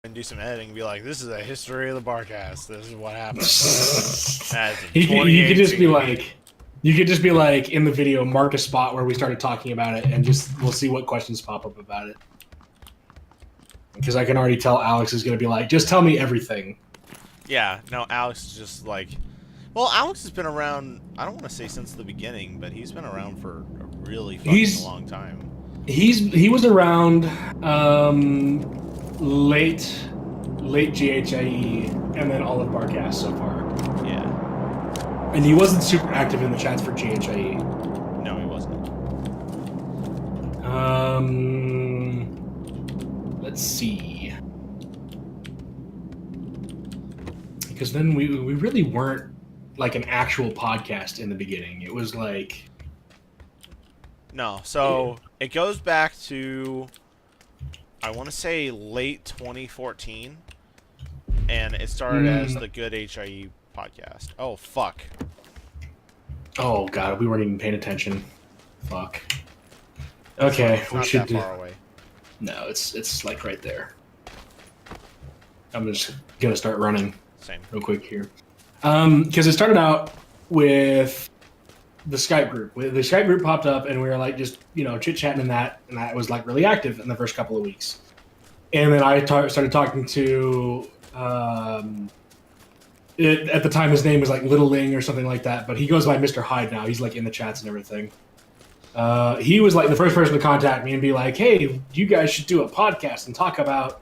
and do some editing and be like, this is a history of the Barcast. This is what happened. You could just be like, in the video, mark a spot where we started talking about it, and we'll see what questions pop up about it. Because I can already tell Alex is going to be like, just tell me everything. Yeah, no, Alex is just like... Well, Alex has been around, I don't want to say since the beginning, but he's been around for a really fucking long time. He was around late GHIE and then all of Barcast so far. Yeah. And he wasn't super active in the chats for GHIE. No, he wasn't. Let's see. Because then we really weren't like an actual podcast in the beginning. It was like... No, so it goes back to, I want to say late 2014, and it started as the Good HIE podcast. Oh, fuck. Oh, God, we weren't even paying attention. Fuck. Okay, it's not that far away. No, it's like right there. I'm just gonna start running. Same. Real quick here. Because it started out with the Skype group. The Skype group popped up, and we were like just chit-chatting in that, and that was like really active in the first couple of weeks. And then I started talking to at the time his name was like Little Ling or something like that, but he goes by Mr. Hyde now. He's like in the chats and everything. He was like the first person to contact me and be like, hey, you guys should do a podcast and talk about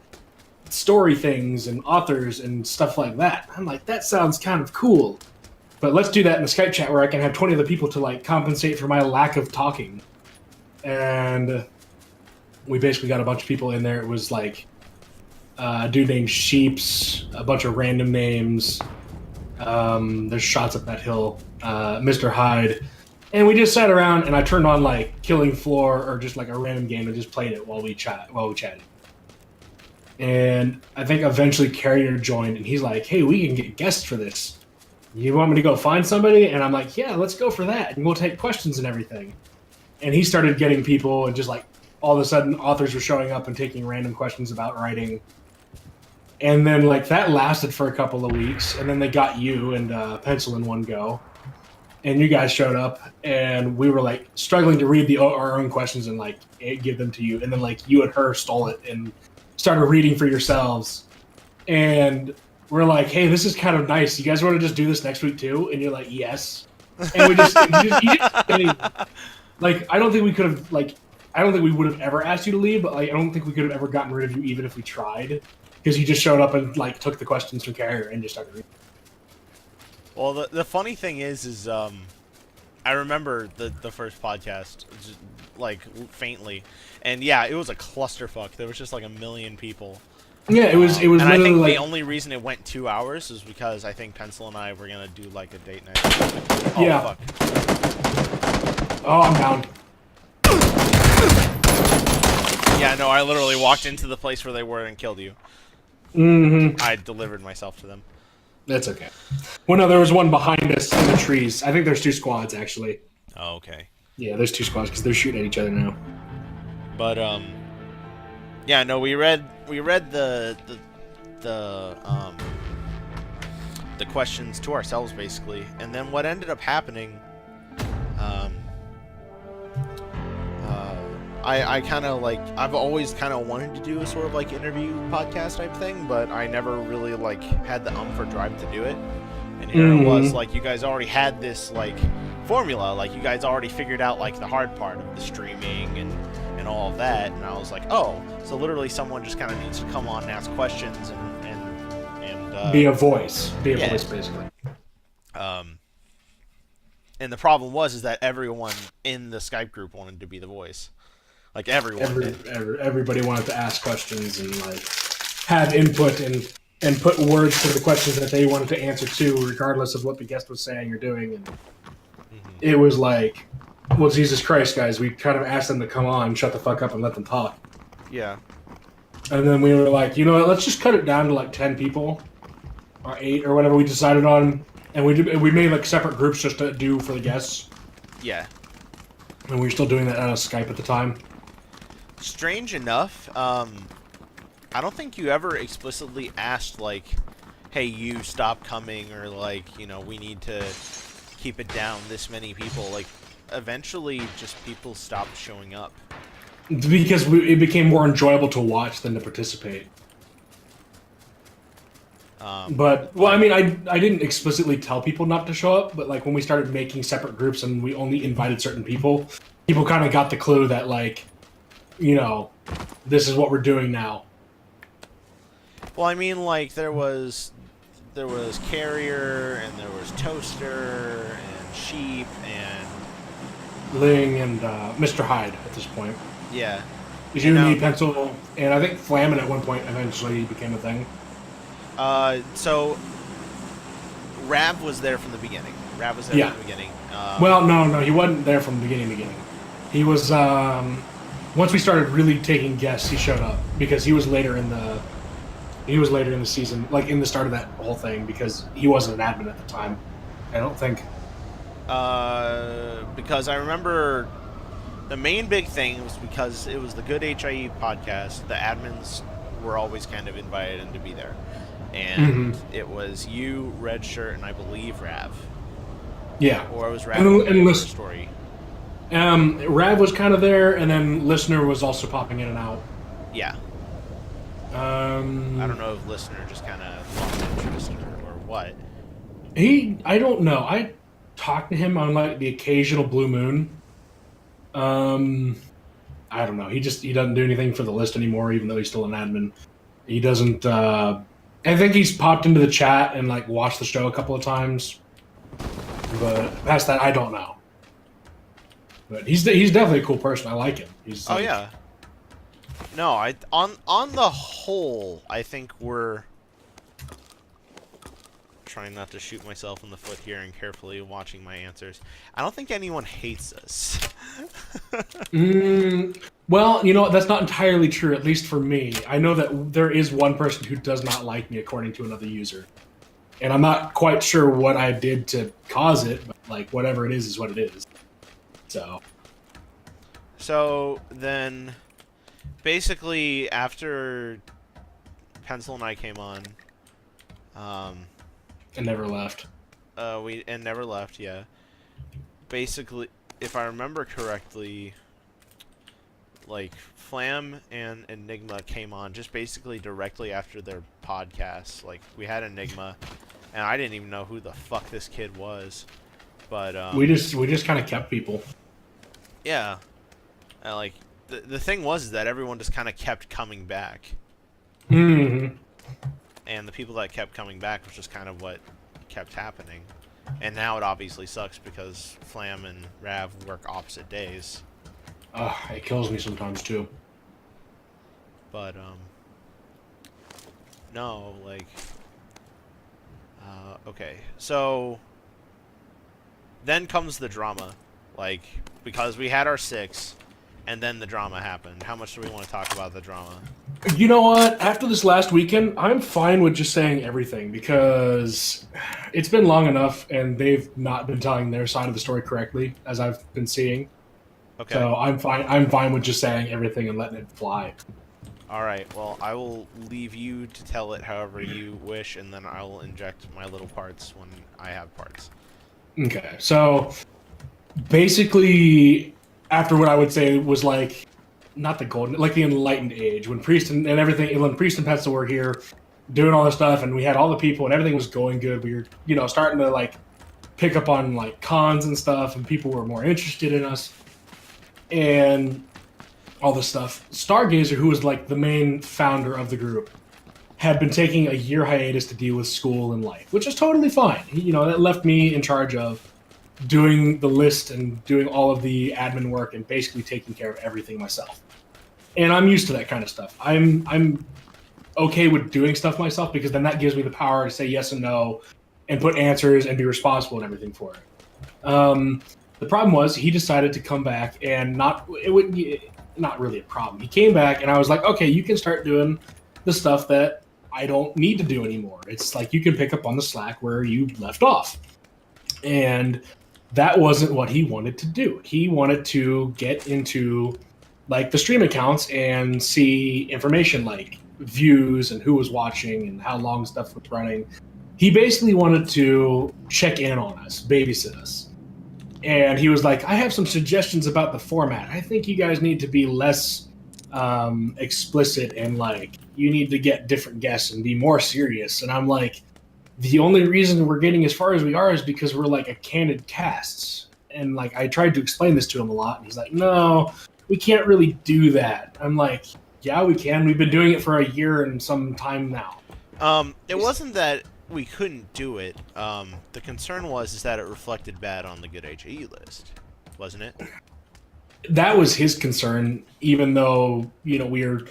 story things and authors and stuff like that. I'm like, that sounds kind of cool. But let's do that in the Skype chat where I can have 20 other people to like compensate for my lack of talking. And we basically got a bunch of people in there. It was like a dude named Sheeps, a bunch of random names. There's shots up that hill. Mr. Hyde. And we just sat around and I turned on like Killing Floor or just like a random game and just played it while we chatted. And I think eventually Carrier joined and he's like, hey, we can get guests for this. You want me to go find somebody? And I'm like, yeah, let's go for that. And we'll take questions and everything. And he started getting people and just like all of a sudden authors were showing up and taking random questions about writing. And then like that lasted for a couple of weeks. And then they got you and Pencil in one go. And you guys showed up and we were like struggling to read our own questions and like give them to you. And then like you and her stole it and started reading for yourselves. And we're like, hey, this is kind of nice. You guys want to just do this next week too? And you're like, yes. And we just, like, I don't think we could have, like, I don't think we would have ever asked you to leave, but like, I don't think we could have ever gotten rid of you even if we tried. Because you just showed up and like took the questions from Carrier and just started reading. Well, the funny thing is I remember the first podcast, just, like, faintly. And yeah, it was a clusterfuck. There was just like a million people. Yeah, it was. And I think like, the only reason it went 2 hours is because I think Pencil and I were gonna do like a date night. Oh, yeah. Fuck. Oh, I'm down. Yeah, no, I literally walked into the place where they were and killed you. Mm-hmm. I delivered myself to them. That's okay. Well, no, there was one behind us in the trees. I think there's 2 squads actually. Oh, okay. Yeah, there's 2 squads because they're shooting at each other now. But yeah, no, we read the questions to ourselves basically, and then what ended up happening, I kind of like, I've always kind of wanted to do a sort of like interview podcast type thing, but I never really like had the or drive to do it. And here it was, like, you guys already had this like formula, like you guys already figured out like the hard part of the streaming and all of that, and I was like, oh, so literally someone just kind of needs to come on and ask questions and be a voice, voice basically. And the problem was that everyone in the Skype group wanted to be the voice, like everyone. Everybody wanted to ask questions and like have input and put words to the questions that they wanted to answer to, regardless of what the guest was saying or doing. And it was like, well, Jesus Christ, guys, we kind of asked them to come on, shut the fuck up, and let them talk. Yeah. And then we were like, you know what, let's just cut it down to like 10 people, or 8, or whatever we decided on. And we made like separate groups just to do for the guests. Yeah. And we were still doing that on Skype at the time. Strange enough, I don't think you ever explicitly asked, like, hey, you stop coming, or, like, you know, we need to keep it down this many people. Like, eventually, just people stopped showing up. Because it became more enjoyable to watch than to participate. But, well, I mean, I didn't explicitly tell people not to show up, but, like, when we started making separate groups and we only invited certain people, people kind of got the clue that, like, you know, this is what we're doing now. Well, I mean, like, there was Carrier, and there was Toaster, and Sheep, and Ling and Mr. Hyde at this point. yeah. You, me, Pencil, and I think Flamin at one point eventually became a thing. So Rav was there from the beginning. Rav was there from the beginning. Well, no, he wasn't there from the beginning. He was, once we started really taking guests, he showed up, because he was later in the season, like in the start of that whole thing, because he wasn't an admin at the time, I don't think. Because I remember the main big thing was because it was the Good HIE podcast, the admins were always kind of invited in to be there. And it was you, Red Shirt, and I believe Rav. Yeah. Or it was Rav and Story. Rav was kind of there, and then Listener was also popping in and out. Yeah. I don't know if Listener just kind of lost interest or what. I don't know. I talked to him on, like, the occasional Blue Moon. I don't know. He doesn't do anything for the list anymore, even though he's still an admin. He doesn't, I think he's popped into the chat and, like, watched the show a couple of times. But past that, I don't know. But he's definitely a cool person. I like him. Oh, yeah. No, on the whole, I think we're trying not to shoot myself in the foot here and carefully watching my answers. I don't think anyone hates us. Well, you know, that's not entirely true, at least for me. I know that there is one person who does not like me, according to another user. And I'm not quite sure what I did to cause it, but, like, whatever it is what it is. So then, basically, after Pencil and I came on, and never left. Never left, yeah. Basically, if I remember correctly, like, Flam and Enigma came on just basically directly after their podcasts. Like, we had Enigma, and I didn't even know who the fuck this kid was. But we just kind of kept people. Yeah. And, like, the thing was that everyone just kind of kept coming back. Mm-hmm. And the people that kept coming back was just kind of what kept happening. And now it obviously sucks because Flam and Rav work opposite days. It kills me sometimes too. But, no, like, okay. So, then comes the drama. Like, because we had our 6, and then the drama happened. How much do we want to talk about the drama? You know what? After this last weekend, I'm fine with just saying everything, because it's been long enough, and they've not been telling their side of the story correctly, as I've been seeing. Okay. So I'm fine with just saying everything and letting it fly. Alright, well, I will leave you to tell it however you wish, and then I will inject my little parts when I have parts. Okay, so basically, after what I would say was, like, not the golden, like the enlightened age, when Priest and everything, when Priest and Pencil were here doing all this stuff, and we had all the people and everything was going good, we were, you know, starting to, like, pick up on, like, cons and stuff, and people were more interested in us and all this stuff. Stargazer, who was, like, the main founder of the group, had been taking a year hiatus to deal with school and life, which is totally fine. You know, that left me in charge of doing the list and doing all of the admin work and basically taking care of everything myself. And I'm used to that kind of stuff. I'm okay with doing stuff myself, because then that gives me the power to say yes and no and put answers and be responsible and everything for it. The problem was he decided to come back and not really a problem. He came back and I was like, okay, you can start doing the stuff that I don't need to do anymore. It's like you can pick up on the slack where you left off. And that wasn't what he wanted to do. He wanted to get into, like, the stream accounts and see information like views and who was watching and how long stuff was running. He basically wanted to check in on us, babysit us. And he was like, I have some suggestions about the format. I think you guys need to be less explicit and like you need to get different guests and be more serious. And I'm like, the only reason we're getting as far as we are is because we're like a candid casts. And like I tried to explain this to him a lot, and he's like, no, we can't really do that. I'm like, yeah, we can. We've been doing it for a year and some time now. It wasn't that we couldn't do it. The concern is that it reflected bad on the good HAE list, wasn't it? That was his concern, even though, you know, we were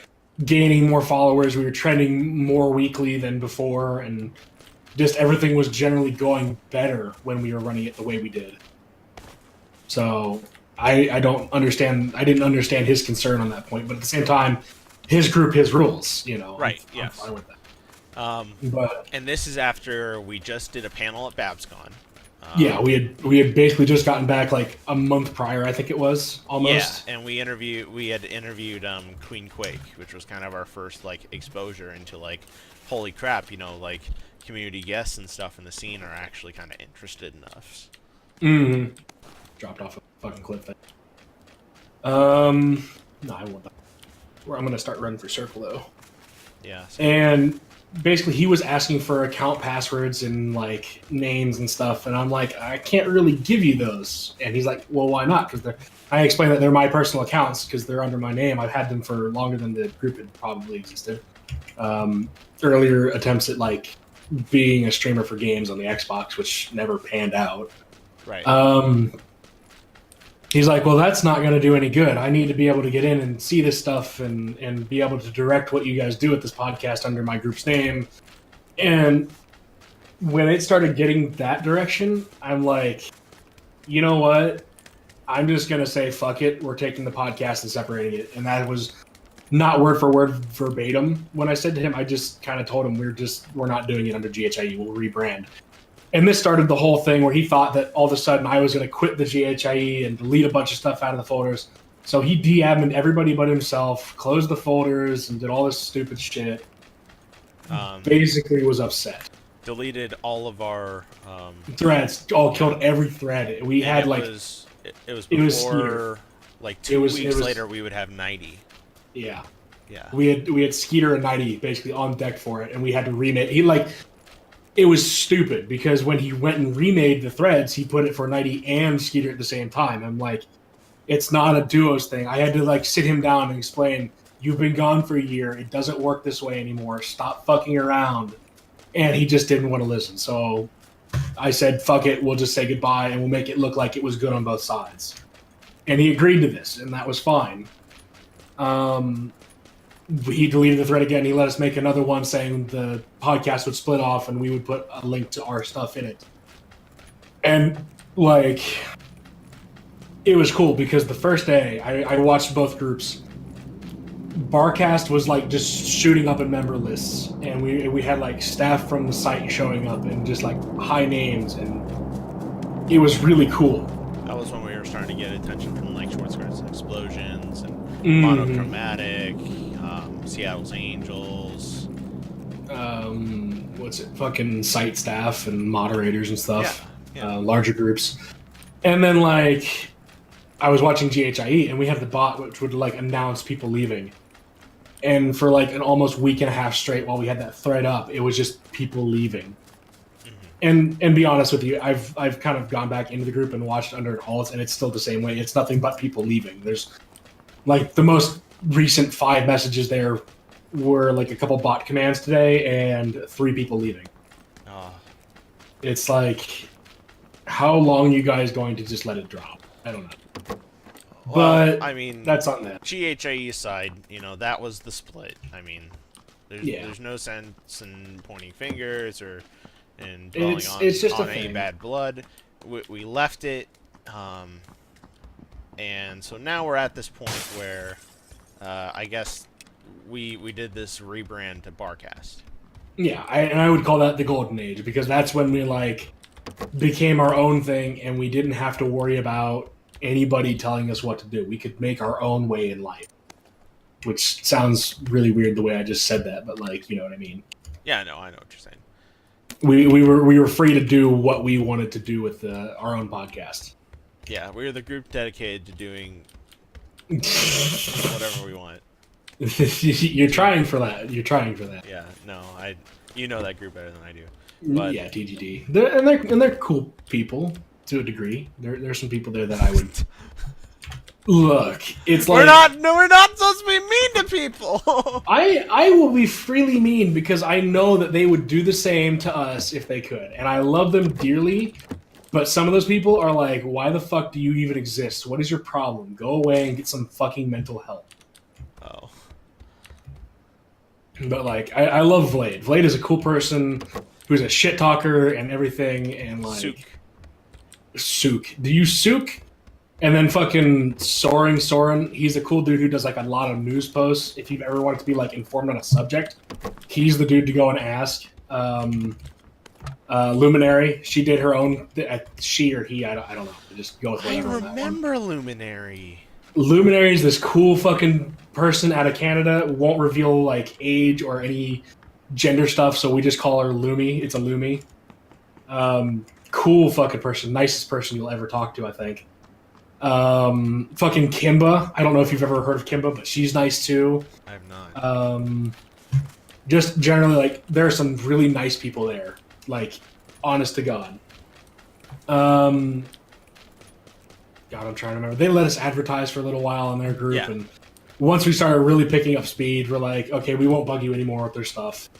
gaining more followers, we were trending more weekly than before, and just everything was generally going better when we were running it the way we did. So I don't understand. I didn't understand his concern on that point, but at the same time, his group, his rules. You know, right? I'm fine with that. And this is after we just did a panel at BabsCon. Yeah, we had basically just gotten back like a month prior, I think it was almost. Yeah, and we had interviewed Queen Quake, which was kind of our first like exposure into like, holy crap, you know, like community guests and stuff in the scene are actually kind of interested in us. Mm-hmm. Dropped off a fucking cliff there. No, I won't. I'm gonna start running for circle though. Yeah. And basically he was asking for account passwords and like names and stuff, and I'm like, I can't really give you those. And he's like, well, why not? Because I explained that they're my personal accounts because they're under my name. I've had them for longer than the group had probably existed. Earlier attempts at like being a streamer for games on the Xbox, which never panned out. Right. He's like, well, that's not going to do any good. I need to be able to get in and see this stuff and be able to direct what you guys do with this podcast under my group's name. And when it started getting that direction, I'm like, you know what? I'm just going to say, fuck it. We're taking the podcast and separating it. And that was not word for word verbatim. When I said to him, I just kind of told him we're not doing it under GHIE. We'll rebrand. And this started the whole thing where he thought that all of a sudden I was going to quit the GHIE and delete a bunch of stuff out of the folders. So he de-admined everybody but himself, closed the folders, and did all this stupid shit. Basically was upset. Deleted all of our threads. Killed every thread. We had like... It was before, like 2 weeks later, we would have 90. Yeah. Yeah. We had Skeeter and 90 basically on deck for it, and we had to remake... It was stupid because when he went and remade the threads, he put it for 90 and Skeeter at the same time. I'm like, it's not a duos thing. I had to like sit him down and explain, you've been gone for a year. It doesn't work this way anymore. Stop fucking around. And he just didn't want to listen. So I said, fuck it. We'll just say goodbye and we'll make it look like it was good on both sides. And he agreed to this, and that was fine. He deleted the thread again. He let us make another one saying the podcast would split off and we would put a link to our stuff in it. And, like, it was cool because the first day I watched both groups. Barcast was, like, just shooting up in member lists. And we had, like, staff from the site showing up and just, like, high names. And it was really cool. That was when we were starting to get attention from, like, Schwarzkopf's Explosions and Monochromatic... Seattle's Angels. What's it? Fucking site staff and moderators and stuff. Yeah. Larger groups. And then, like, I was watching GHIE, and we had the bot which would, like, announce people leaving. And for, like, an almost week and a half straight while we had that thread up, it was just people leaving. Mm-hmm. And be honest with you, I've kind of gone back into the group and watched under it all, and it's still the same way. It's nothing but people leaving. There's, like, the most recent 5 messages there were like a couple bot commands today and 3 people leaving. It's like, how long are you guys going to just let it drop? I don't know. Well, but I mean, that's on that. GHIE side, you know, that was the split. I mean, there's no sense in pointing fingers or and dwelling on any bad blood. We left it, and so now we're at this point where. I guess we did this rebrand to Barcast. Yeah, and I would call that the golden age because that's when we like became our own thing and we didn't have to worry about anybody telling us what to do. We could make our own way in life. which sounds really weird the way I just said that, but like, you know what I mean. Yeah, I know what you're saying. We were free to do what we wanted to do with our own podcast. Yeah, we're the group dedicated to doing whatever we want. You're trying for that. You're trying for that. Yeah, no, you know that group better than I do. But yeah, TGD. They're cool people to a degree. There's some people there that I would look. It's like we're not supposed to be mean to people. I will be freely mean because I know that they would do the same to us if they could, and I love them dearly. But some of those people are like, why the fuck do you even exist? What is your problem? Go away and get some fucking mental help. Oh. But like, I love Vlade. Vlade is a cool person who's a shit talker and everything, and like Sook. Do you Sook? And then fucking Soren. He's a cool dude who does like a lot of news posts. If you've ever wanted to be like informed on a subject, he's the dude to go and ask. Luminary. She did her own. She or he. I don't know. Just go with whatever. I remember Luminary. Luminary is this cool fucking person out of Canada. Won't reveal like age or any gender stuff, so we just call her Lumi. It's a Lumi. Cool fucking person. Nicest person you'll ever talk to, I think. Fucking Kimba. I don't know if you've ever heard of Kimba, but she's nice too. I have not. Just generally, like, there are some really nice people there. Like, honest to God. God, I'm trying to remember. They let us advertise for a little while on their group, and once we started really picking up speed, we're like, okay, we won't bug you anymore with their stuff,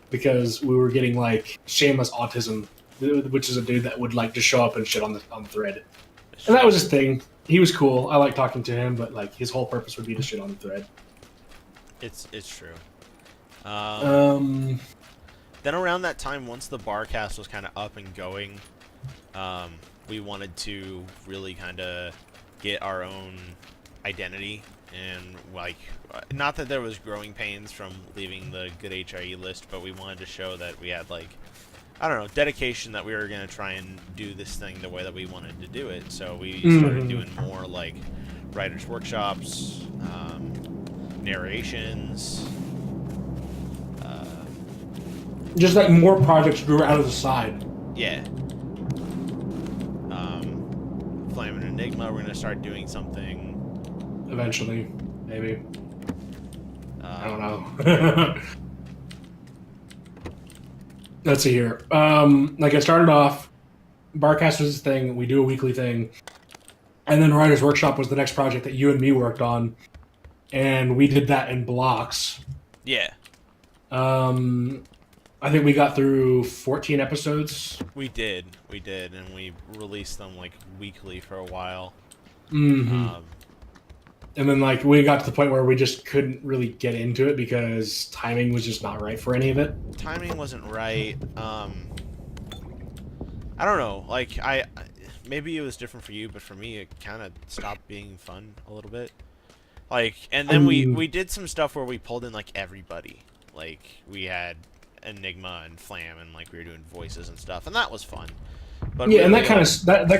because we were getting like shameless autism, which is a dude that would like just show up and shit on the thread, and that was his thing. He was cool. I like talking to him, but like his whole purpose would be to shit on the thread. It's true. Then around that time, once the Barcast was kind of up and going, we wanted to really kind of get our own identity, and like, not that there was growing pains from leaving the good HIE list, but we wanted to show that we had, like, I don't know, dedication, that we were going to try and do this thing the way that we wanted to do it. So we started doing more like writers' workshops, narrations, just like more projects grew out of the side. Yeah. Flame and Enigma, we're going to start doing something. Eventually, maybe. I don't know. Let's see here. Like I started off, Barcast was this thing, we do a weekly thing, and then Writer's Workshop was the next project that you and me worked on, and we did that in blocks. Yeah. I think we got through 14 episodes. We did, and we released them like weekly for a while. Mm-hmm. And then like we got to the point where we just couldn't really get into it because timing was just not right for any of it. Timing wasn't right. I don't know. Like maybe it was different for you, but for me, it kind of stopped being fun a little bit. Like, and then we did some stuff where we pulled in like everybody. Like we had Enigma and Flam, and like we were doing voices and stuff, and that was fun. But yeah, really, and that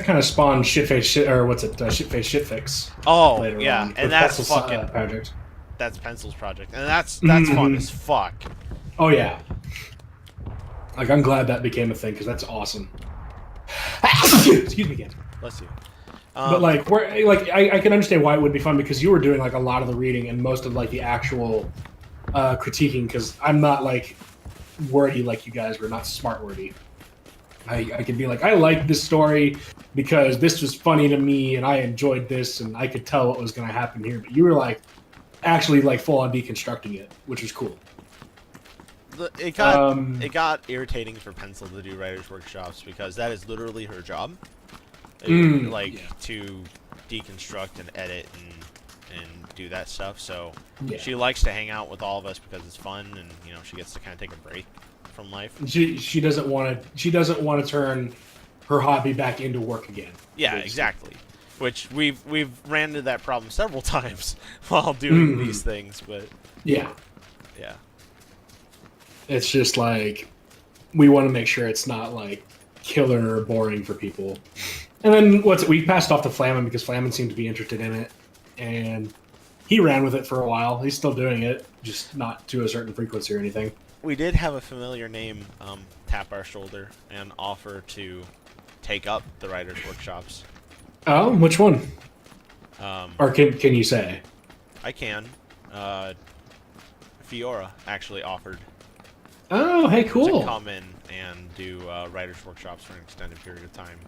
kind of spawned Shitface or what's it? Shitface Shitfix. Oh yeah, on, and that's Pencil's, fucking project. That's Pencil's project, and that's fun as fuck. Oh yeah, like I'm glad that became a thing because that's awesome. Excuse me again. Bless you. But like, I can understand why it would be fun because you were doing like a lot of the reading and most of like the actual critiquing. Because I'm not like wordy like you guys were, not smart wordy. I could be like, I like this story because this was funny to me and I enjoyed this and I could tell what was going to happen here. But you were like actually like full on deconstructing it, which was cool. It got irritating for Pencil to do writers' workshops because that is literally her job. To deconstruct and edit and do that stuff. So she likes to hang out with all of us because it's fun, and you know she gets to kind of take a break from life. She doesn't want to turn her hobby back into work again. Yeah, exactly. Which we've ran into that problem several times while doing these things, but yeah. It's just like we want to make sure it's not like killer or boring for people. And then we passed off to Flamin because Flamin seemed to be interested in it, and he ran with it for a while. He's still doing it, just not to a certain frequency or anything. We did have a familiar name tap our shoulder and offer to take up the writers' workshops. Oh, which one? Or can you say? I can. Fiora actually offered. Oh, hey, cool. To come in and do writers' workshops for an extended period of time,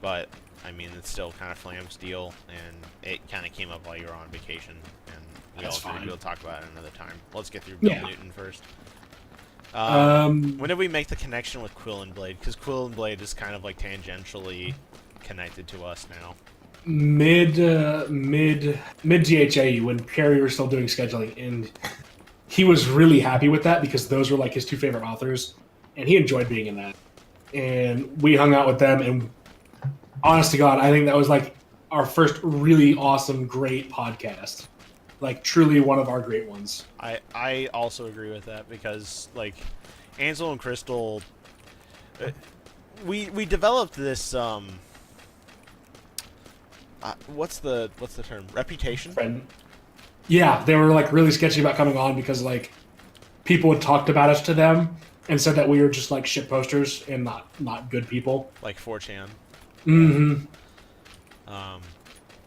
but I mean it's still kind of Flam's deal, and it kind of came up while you were on vacation, and That's fine. We'll talk about it another time. Let's get through Bill Newton first. When did we make the connection with Quill and Blade? Because Quill and Blade is kind of like tangentially connected to us now. Mid GHAE, when Perry was still doing scheduling, and he was really happy with that because those were like his two favorite authors, and he enjoyed being in that. And we hung out with them, and honest to God, I think that was like our first really awesome, great podcast. Like truly one of our great ones. I also agree with that because like Ansel and Crystal, we developed this what's the term? Reputation? Friend. Yeah, they were like really sketchy about coming on because like people had talked about us to them and said that we were just like shit posters and not good people. Like 4chan. Mm-hmm.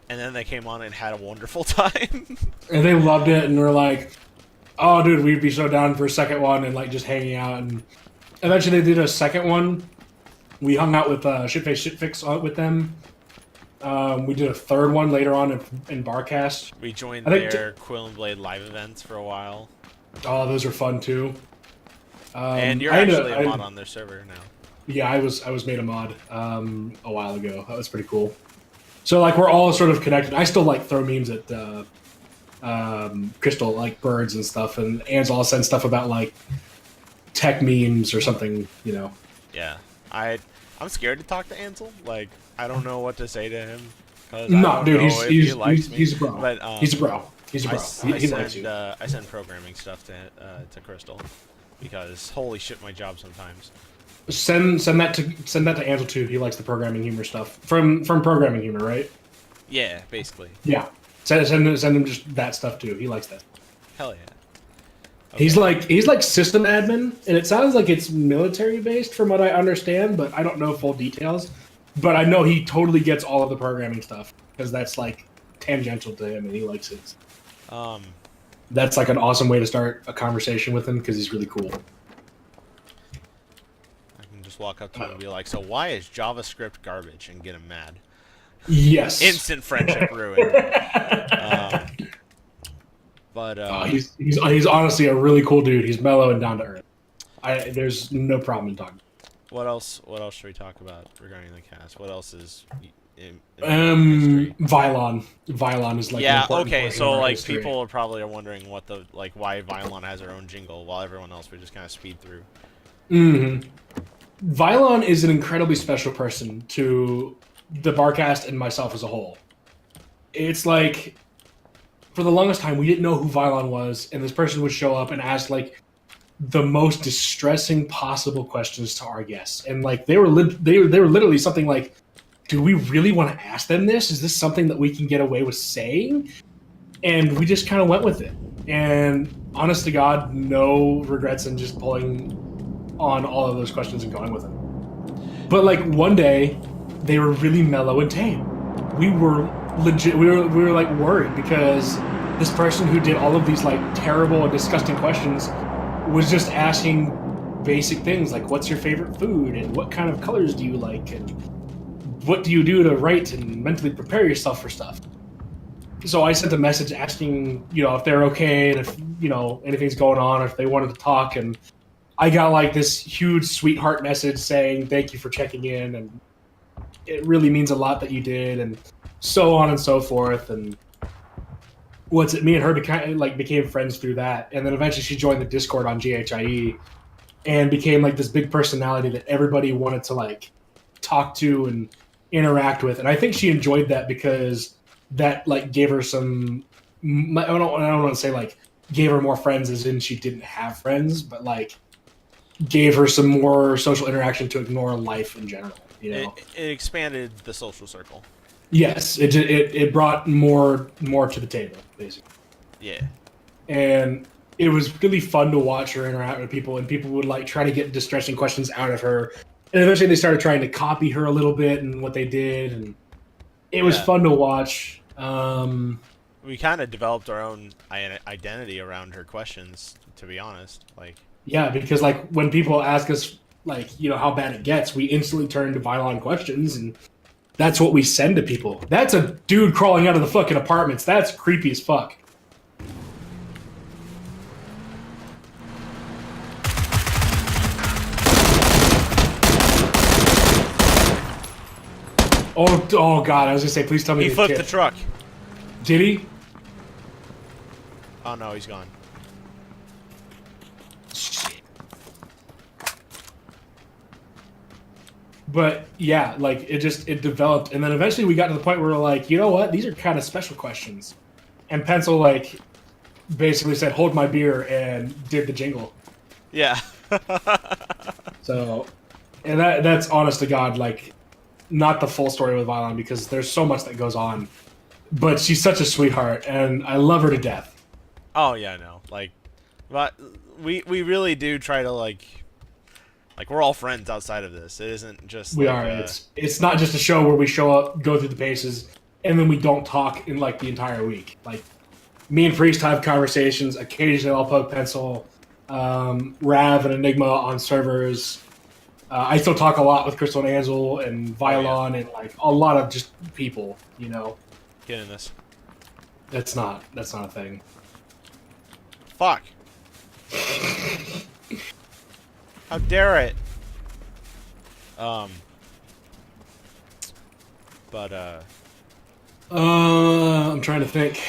And then they came on and had a wonderful time. And they loved it, and we're like, oh, dude, we'd be so down for a second one and like just hanging out. And eventually they did a second one. We hung out with Shitfix with them. We did a third one later on in Barcast. We joined their Quill and Blade live events for a while. Oh, those are fun too. And you're actually a mod on their server now. Yeah, I was made a mod a while ago. That was pretty cool. So like we're all sort of connected. I still like throw memes at Crystal, like birds and stuff, and Ansel sends stuff about like tech memes or something, you know. Yeah, I'm scared to talk to Ansel. Like I don't know what to say to him. No, dude, he's a bro. But, he's a bro. He's a bro. He likes you. I send programming stuff to Crystal because holy shit, my job sometimes. Send that to Ansel too. He likes the programming humor stuff from programming humor, right? Yeah, basically. Yeah, send him just that stuff too. He likes that. Hell yeah. Okay. He's like system admin, and it sounds like it's military based from what I understand, but I don't know full details. But I know he totally gets all of the programming stuff because that's like tangential to him, and he likes it. That's like an awesome way to start a conversation with him because he's really cool. Walk up to him and be like, so why is JavaScript garbage, and get him mad. Yes. Instant friendship ruined. He's honestly a really cool dude. He's mellow and down to earth. There's no problem in talking. What else should we talk about regarding the cast? What else is Vylon. Vylon is like yeah, okay, so like history. People are probably wondering why Vylon has her own jingle while everyone else we just kind of speed through. Mm-hmm. Vylon is an incredibly special person to the Barcast and myself as a whole. It's like, for the longest time, we didn't know who Vylon was, and this person would show up and ask, like, the most distressing possible questions to our guests. And, like, they were literally something like, do we really want to ask them this? Is this something that we can get away with saying? And we just kind of went with it. And, honest to God, no regrets in just pulling on all of those questions and going with them. But like one day, they were really mellow and tame. We were legit. We were like worried because this person who did all of these like terrible and disgusting questions was just asking basic things like, "What's your favorite food?" and "What kind of colors do you like?" and "What do you do to write and mentally prepare yourself for stuff?" So I sent a message asking, if they're okay and if anything's going on, or if they wanted to talk, and I got like this huge sweetheart message saying thank you for checking in, and it really means a lot that you did, and so on and so forth. And me and her became friends through that, and then eventually she joined the Discord on GHIE and became like this big personality that everybody wanted to like talk to and interact with. And I think she enjoyed that because that like gave her some. I don't want to say like gave her more friends as in she didn't have friends, but like gave her some more social interaction to ignore life in general. It expanded the social circle. Yes, it brought more to the table, basically. Yeah. And it was really fun to watch her interact with people, and people would like try to get distressing questions out of her. And eventually they started trying to copy her a little bit and what they did, and it was fun to watch. We kind of developed our own identity around her questions, to be honest. Like, yeah, because like when people ask us like, you know, how bad it gets, we instantly turn to Vylon questions, and that's what we send to people. That's a dude crawling out of the fucking apartments. That's creepy as fuck. Oh god, I was gonna say, please tell me he flipped the truck. Did he? Oh no, he's gone. Shit. But yeah, like it developed, and then eventually we got to the point where we're like, you know what, these are kind of special questions. And Pencil like basically said, "Hold my beer," and did the jingle. Yeah. So, and that's honest to God, like, not the full story with Vylon because there's so much that goes on. But she's such a sweetheart, and I love her to death. Oh yeah, no, like, but we really do try to like we're all friends outside of this. It isn't just We like, are. It's not just a show where we show up, go through the paces, and then we don't talk in like the entire week. Like, me and Priest have conversations. Occasionally, I'll poke Pencil, Rav, and Enigma on servers. I still talk a lot with Crystal and Ansel and Vylon and like a lot of just people. You know, get in this. that's not a thing. Fuck. How dare it? But I'm trying to think.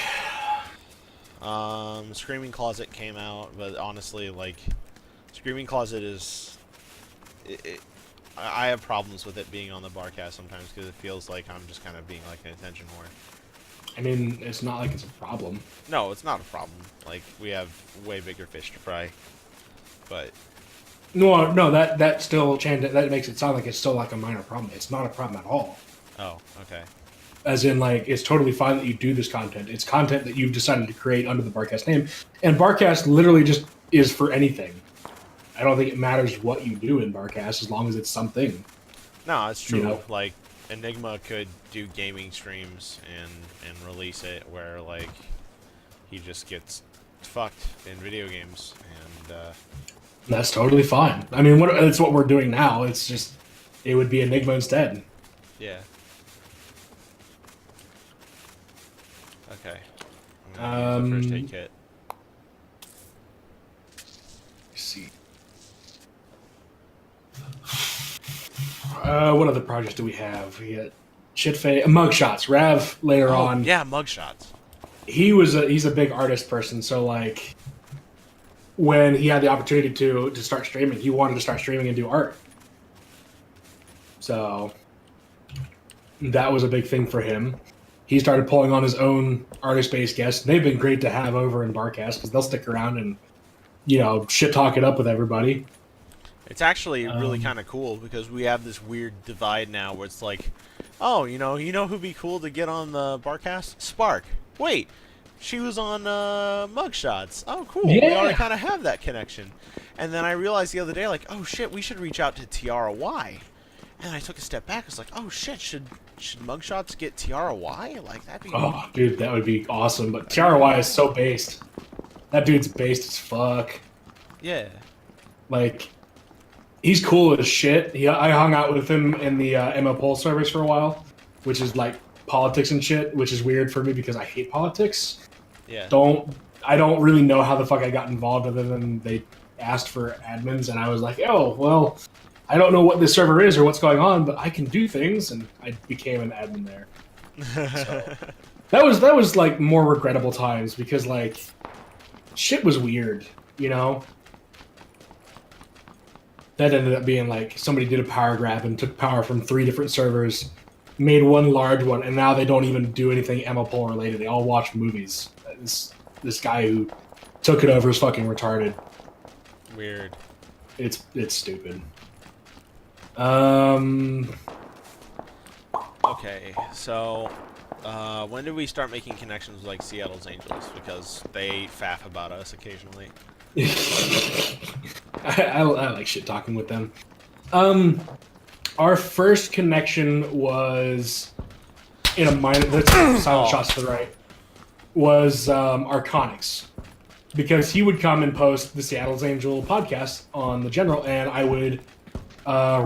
Screaming Closet came out, but honestly, like, Screaming Closet is, I have problems with it being on the Barcast sometimes because it feels like I'm just kind of being like an attention whore. I mean, it's not like it's a problem. No, it's not a problem. Like, we have way bigger fish to fry. But No, that still that makes it sound like it's still like a minor problem. It's not a problem at all. oh, okay. As in, like, it's totally fine that you do this content. It's content that you've decided to create under the Barcast name. And Barcast literally just is for anything. I don't think it matters what you do in Barcast as long as it's something. No, it's true. You know? Like, Enigma could do gaming streams and release it where, like, he just gets fucked in video games. And, That's totally fine. I mean, it's what we're doing now. It's just, it would be Enigma instead. yeah. Okay. I'm gonna use the first aid kit. Let's see. What other projects do we have? We got Mugshots. Rav later on. Yeah, mugshots. He's a big artist person, so like when he had the opportunity to start streaming, he wanted to start streaming and do art. So that was a big thing for him. He started pulling on his own artist-based guests. They've been great to have over in Barcast because they'll stick around and, you know, shit talk it up with everybody. It's actually really kind of cool because we have this weird divide now where it's like, oh, you know who'd be cool to get on the Barcast? Spark. Wait, she was on Mugshots. Oh, cool. Yeah. We already kind of have that connection. And then I realized the other day, like, oh shit, we should reach out to Tiara Y. And I took a step back. I was like, oh shit, should Mugshots get Tiara Y? Like, that'd be. Oh, dude, that would be awesome. But Tiara Y is so based. That dude's based as fuck. Yeah. Like, he's cool as shit. I hung out with him in the ML Poll servers for a while, which is like politics and shit, which is weird for me because I hate politics. Yeah. I don't really know how the fuck I got involved other than they asked for admins and I was like, oh, well, I don't know what this server is or what's going on, but I can do things, and I became an admin there. So, that was like more regrettable times because like shit was weird, you know? That ended up being like somebody did a power grab and took power from 3 different servers, made one large one, and now they don't even do anything MLPOL related. They all watch movies. This guy who took it over is fucking retarded. Weird. It's stupid. Okay, so When did we start making connections with like Seattle's Angels? Because they faff about us occasionally. I like shit talking with them. Our first connection was in a minor. That's silent shots to the right. Was Arconics, because he would come and post the Seattle's Angel podcast on the general, and I would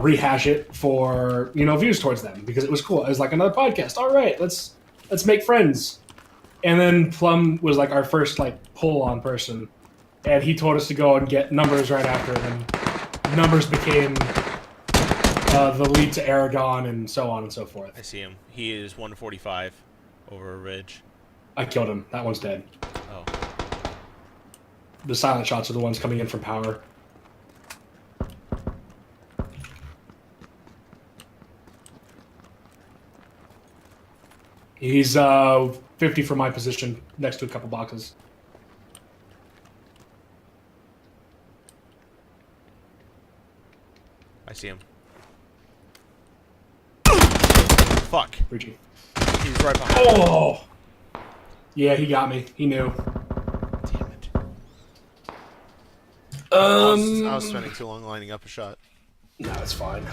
rehash it for views towards them because it was cool. It was like another podcast. All right, let's make friends. And then Plum was like our first like pull on person, and he told us to go and get Numbers right after, and Numbers became the lead to Aragon and so on and so forth. I see him. He is 145 over a ridge. I killed him. That one's dead. Oh. The silent shots are the ones coming in from power. He's 50 from my position, next to a couple boxes. I see him. Fuck. Breaching. He was right behind. Oh! Yeah, he got me. He knew. Damn it. I was spending too long lining up a shot. No, it's fine.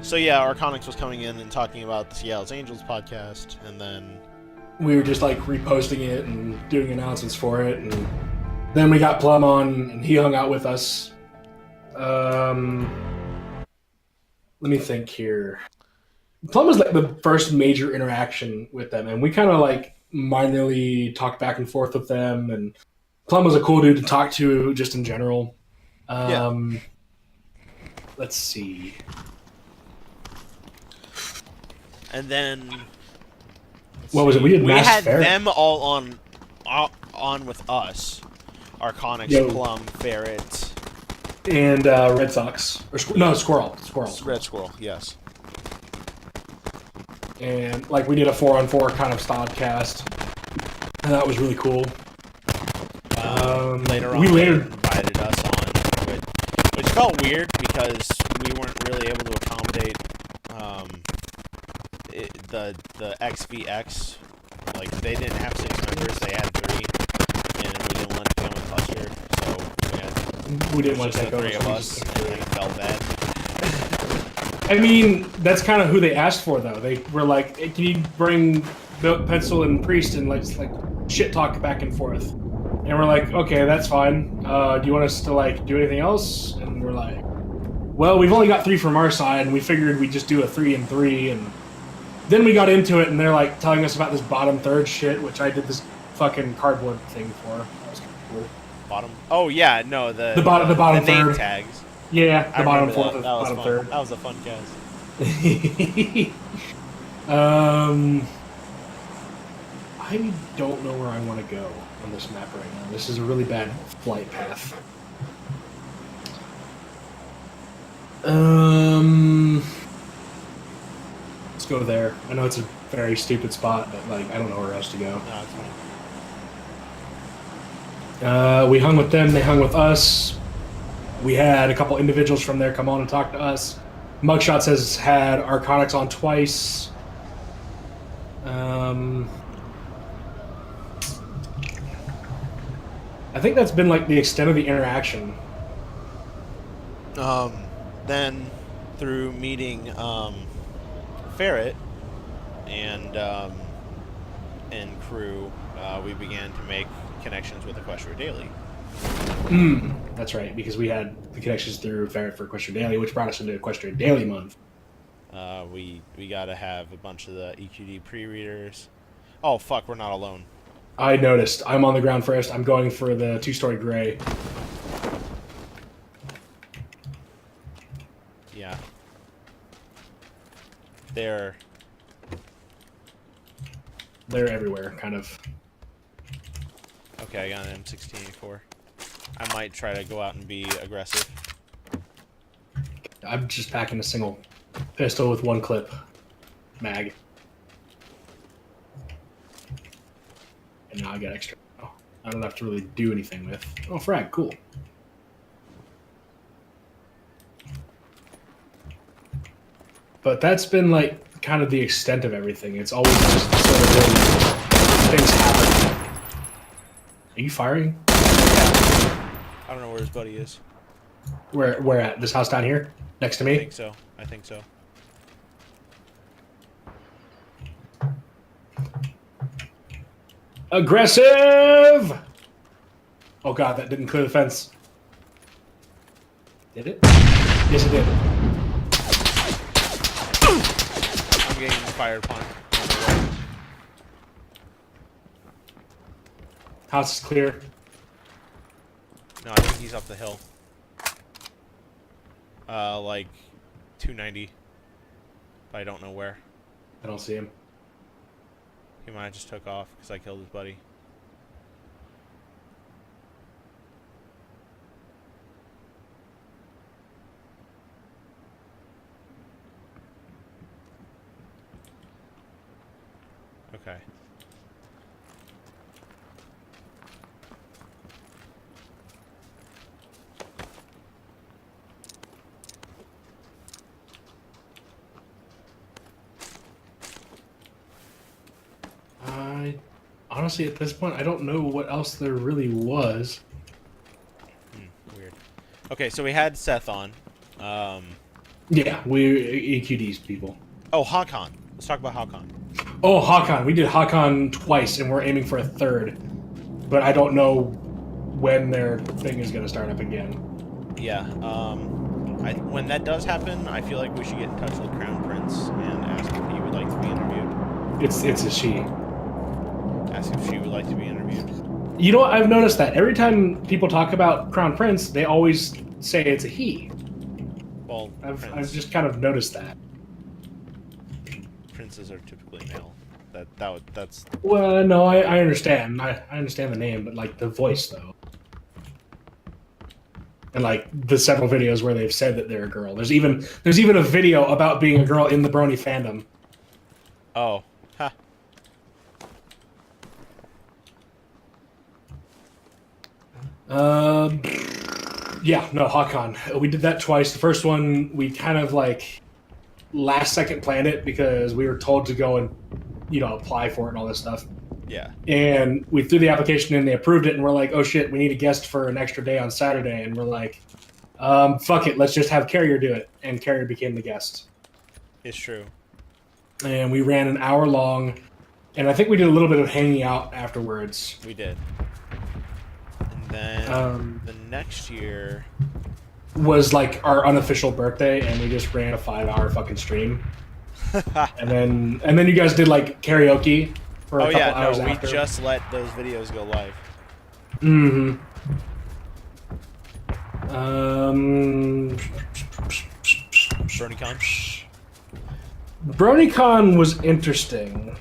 So yeah, Arconics was coming in and talking about the Seattle's Angels podcast, and then We were just like reposting it and doing announcements for it, and then we got Plum on, and he hung out with us. Let me think here. Plum was like the first major interaction with them, and we kind of like minorly talked back and forth with them, and Plum was a cool dude to talk to just in general. Let's see. And then What was it? We did we Mass had Ferret. them all on with us. Arconics, Yo. Plum, Ferret, And Red Sox. Squirrel. Red Squirrel. Yes. And like we did a 4-on-4 kind of podcast, and that was really cool. Later on, we they later invited us on, which felt weird because we weren't really able to accommodate the XVX. Like they didn't have 6 members; they had 3, and we didn't want to become a cluster, so we didn't want to just take the over. 3 of us, and it felt bad. I mean, that's kind of who they asked for, though. They were like, hey, "Can you bring Pencil and Priest and like shit talk back and forth?" And we're like, "Okay, that's fine. Do you want us to like do anything else?" And we're like, "Well, we've only got 3 from our side, and we figured we'd just do a 3 and 3." And then we got into it, and they're like telling us about this bottom third shit, which I did this fucking cardboard thing for. That was kind of cool. Bottom. Oh yeah, no the bottom name third. tags. Yeah, the I bottom remember fourth, that. the That was bottom fun. third. That was a fun cast. I don't know where I want to go on this map right now. This is a really bad flight path. Let's go there. I know it's a very stupid spot, but like I don't know where else to go. No, it's fine. We hung with them. They hung with us. We had a couple individuals from there come on and talk to us. Mugshots has had Arconics on twice. I think that's been like the extent of the interaction. Then through meeting Ferret and crew, we began to make connections with Equestria Daily. That's right, because we had the connections through Ferret for Equestria Daily, which brought us into Equestria Daily month. We got to have a bunch of the EQD pre-readers. Oh fuck, we're not alone. I noticed. I'm on the ground first. I'm going for the 2-story gray. Yeah. They're everywhere, kind of. okay. I got an M16A4. I might try to go out and be aggressive. I'm just packing a single pistol with 1 clip mag. And now I got extra. Oh, I don't have to really do anything with. Oh, frag, cool. But that's been like kind of the extent of everything. It's always just sort of really things happen. Are you firing? Yeah. I don't know where his buddy is. Where at? This house down here? Next to me? I think so. Aggressive! Oh god, that didn't clear the fence. Did it? Yes, it did. I'm getting fired upon. House is clear. No, I think he's up the hill. Like 290. But I don't know where. I don't see him. He might have just took off because I killed his buddy. Okay. Honestly, at this point, I don't know what else there really was. Weird. Okay, so we had Seth on. Yeah, we EQD's people. Oh, Hakan. Let's talk about Hakan. Oh, Hakan. We did Hakan twice, and we're aiming for a third. But I don't know when their thing is going to start up again. Yeah. When that does happen, I feel like we should get in touch with Crown Prince and ask if he would like to be interviewed. It's a she. Ask if she would like to be interviewed. You know what? I've noticed that every time people talk about Crown Prince, they always say it's a he. Well, I've just kind of noticed that. Princes are typically male. That's. Well, no, I understand. I understand the name, but like the voice though. And like the several videos where they've said that they're a girl. There's even a video about being a girl in the Brony fandom. Oh. Ha. Yeah, no, Hakan. We did that twice. The first one, we kind of like last second planned it because we were told to go and, apply for it and all this stuff. Yeah. And we threw the application in, they approved it, and we're like, oh shit, we need a guest for an extra day on Saturday. And we're like, fuck it, let's just have Carrier do it. And Carrier became the guest. It's true. And we ran an hour long, and I think we did a little bit of hanging out afterwards. We did. And then the next year was like our unofficial birthday, and we just ran a 5-hour fucking stream. and then you guys did like karaoke for a couple hours after. We just let those videos go live. Mm-hmm. BronyCon? BronyCon was interesting.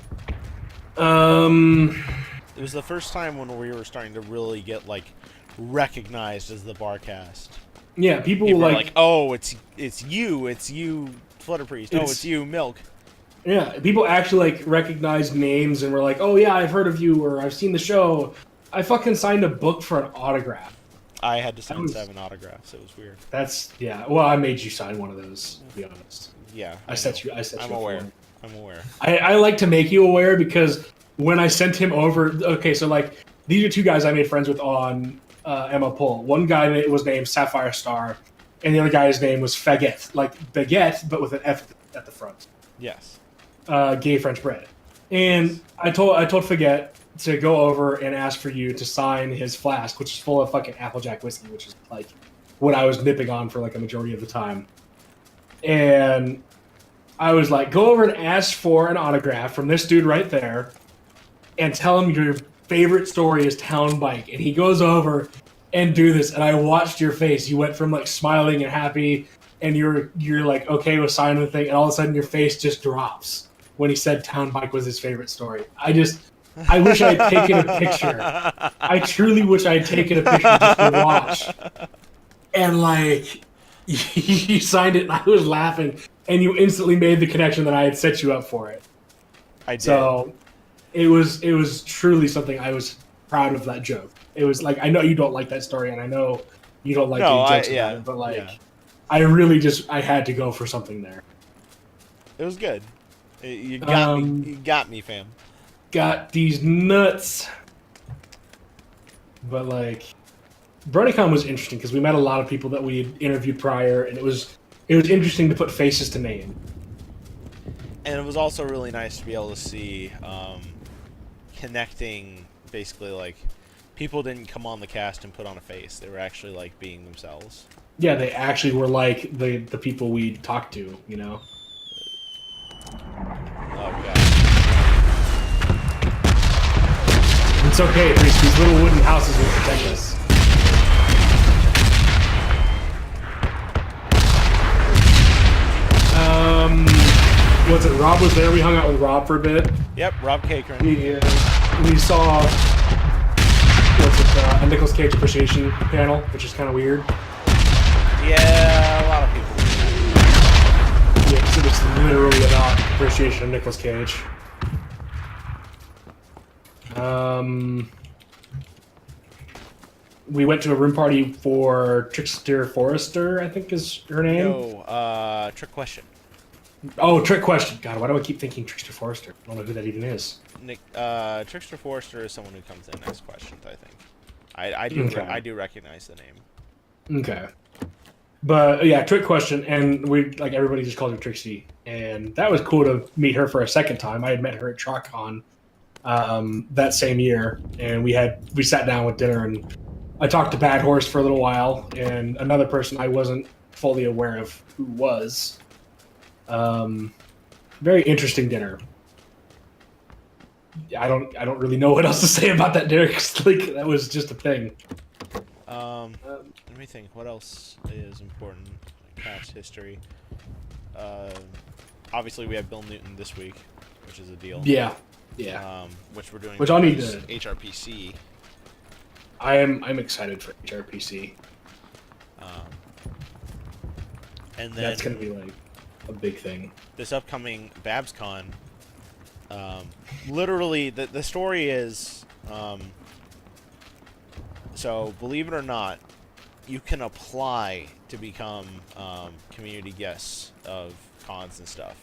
It was the first time when we were starting to really get like recognized as the Barcast. Yeah, people were like, like, oh, it's you, Flutter Priest. Oh, it's you, Milk. Yeah, people actually like recognized names and were like, oh yeah, I've heard of you, or I've seen the show. I fucking signed a book for an autograph. I had to sign 7 autographs. It was weird. Well, I made you sign one of those, to be honest. Yeah. I set you I'm aware. I'm aware. I like to make you aware because when I sent him over, okay, so like these are 2 guys I made friends with on Emma Pull. One guy was named Sapphire Star, and the other guy's name was Faguette, like baguette, but with an F at the front. Yes. Gay French bread. And I told Faguette to go over and ask for you to sign his flask, which is full of fucking Applejack whiskey, which is like what I was nipping on for like a majority of the time. And I was like, go over and ask for an autograph from this dude right there and tell him your favorite story is Town Bike. And he goes over and do this, and I watched your face. You went from like smiling and happy, and you're like okay with signing the thing, and all of a sudden your face just drops when he said Town Bike was his favorite story. I wish I had taken a picture. I truly wish I had taken a picture just to watch. And like, you signed it, and I was laughing, and you instantly made the connection that I had set you up for it. I did. So it was truly something I was proud of that joke. It was like, I know you don't like that story, and I know you don't like any jokes about it, but like, I really I had to go for something there. It was good. You got me. You got me, fam. Got these nuts. But like, BronyCon was interesting because we met a lot of people that we had interviewed prior, and it was interesting to put faces to name. And it was also really nice to be able to see connecting, basically, like, people didn't come on the cast and put on a face. They were actually, like, being themselves. Yeah, they actually were like the people we talked to, you know? Oh, God. It's okay, these little wooden houses will protect us. Was it Rob was there? We hung out with Rob for a bit. Yep, Rob Cakran. We saw a Nicolas Cage appreciation panel, which is kind of weird. Yeah, a lot of people. Yeah, because it was literally about appreciation of Nicolas Cage. We went to a room party for Trickster Forrester, I think is her name. No, Trick Question. Oh, Trick Question. God, why do I keep thinking Trickster Forrester? I don't know who that even is. Trickster Forrester is someone who comes in and asks questions, I think. I do recognize the name. Okay. But yeah, Trick Question, and we like everybody just called her Trixie, and that was cool to meet her for a second time. I had met her at TrotCon that same year, and we sat down with dinner, and I talked to Bad Horse for a little while, and another person I wasn't fully aware of who was. Very interesting dinner. I don't really know what else to say about that dinner, 'cause, like, that was just a thing. Let me think. What else is important? Past history. Obviously, we have Bill Newton this week, which is a deal. Yeah. Which we're doing. Which I'll need to. HRPC. I'm excited for HRPC. And then that's gonna be like a big thing. This upcoming BabsCon. Literally, the story is. So, believe it or not, you can apply to become community guests of cons and stuff.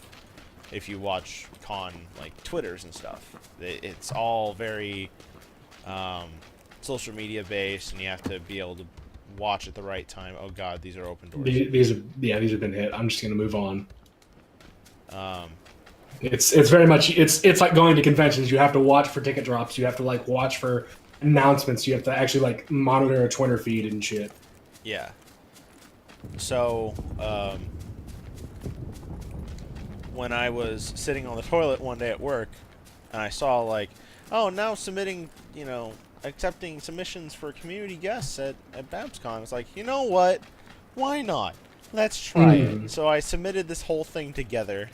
If you watch con, like, Twitters and stuff. It's all very social media based, and you have to be able to watch at the right time. Oh God, these are open doors. These have been hit. I'm just gonna move on. It's very much it's like going to conventions. You have to watch for ticket drops. You have to like watch for announcements. You have to actually like monitor a Twitter feed and shit. Yeah. So when I was sitting on the toilet one day at work, and I saw like, oh, now submitting, accepting submissions for community guests at BabsCon. It's like, you know what? Why not? Let's try it. So I submitted this whole thing together.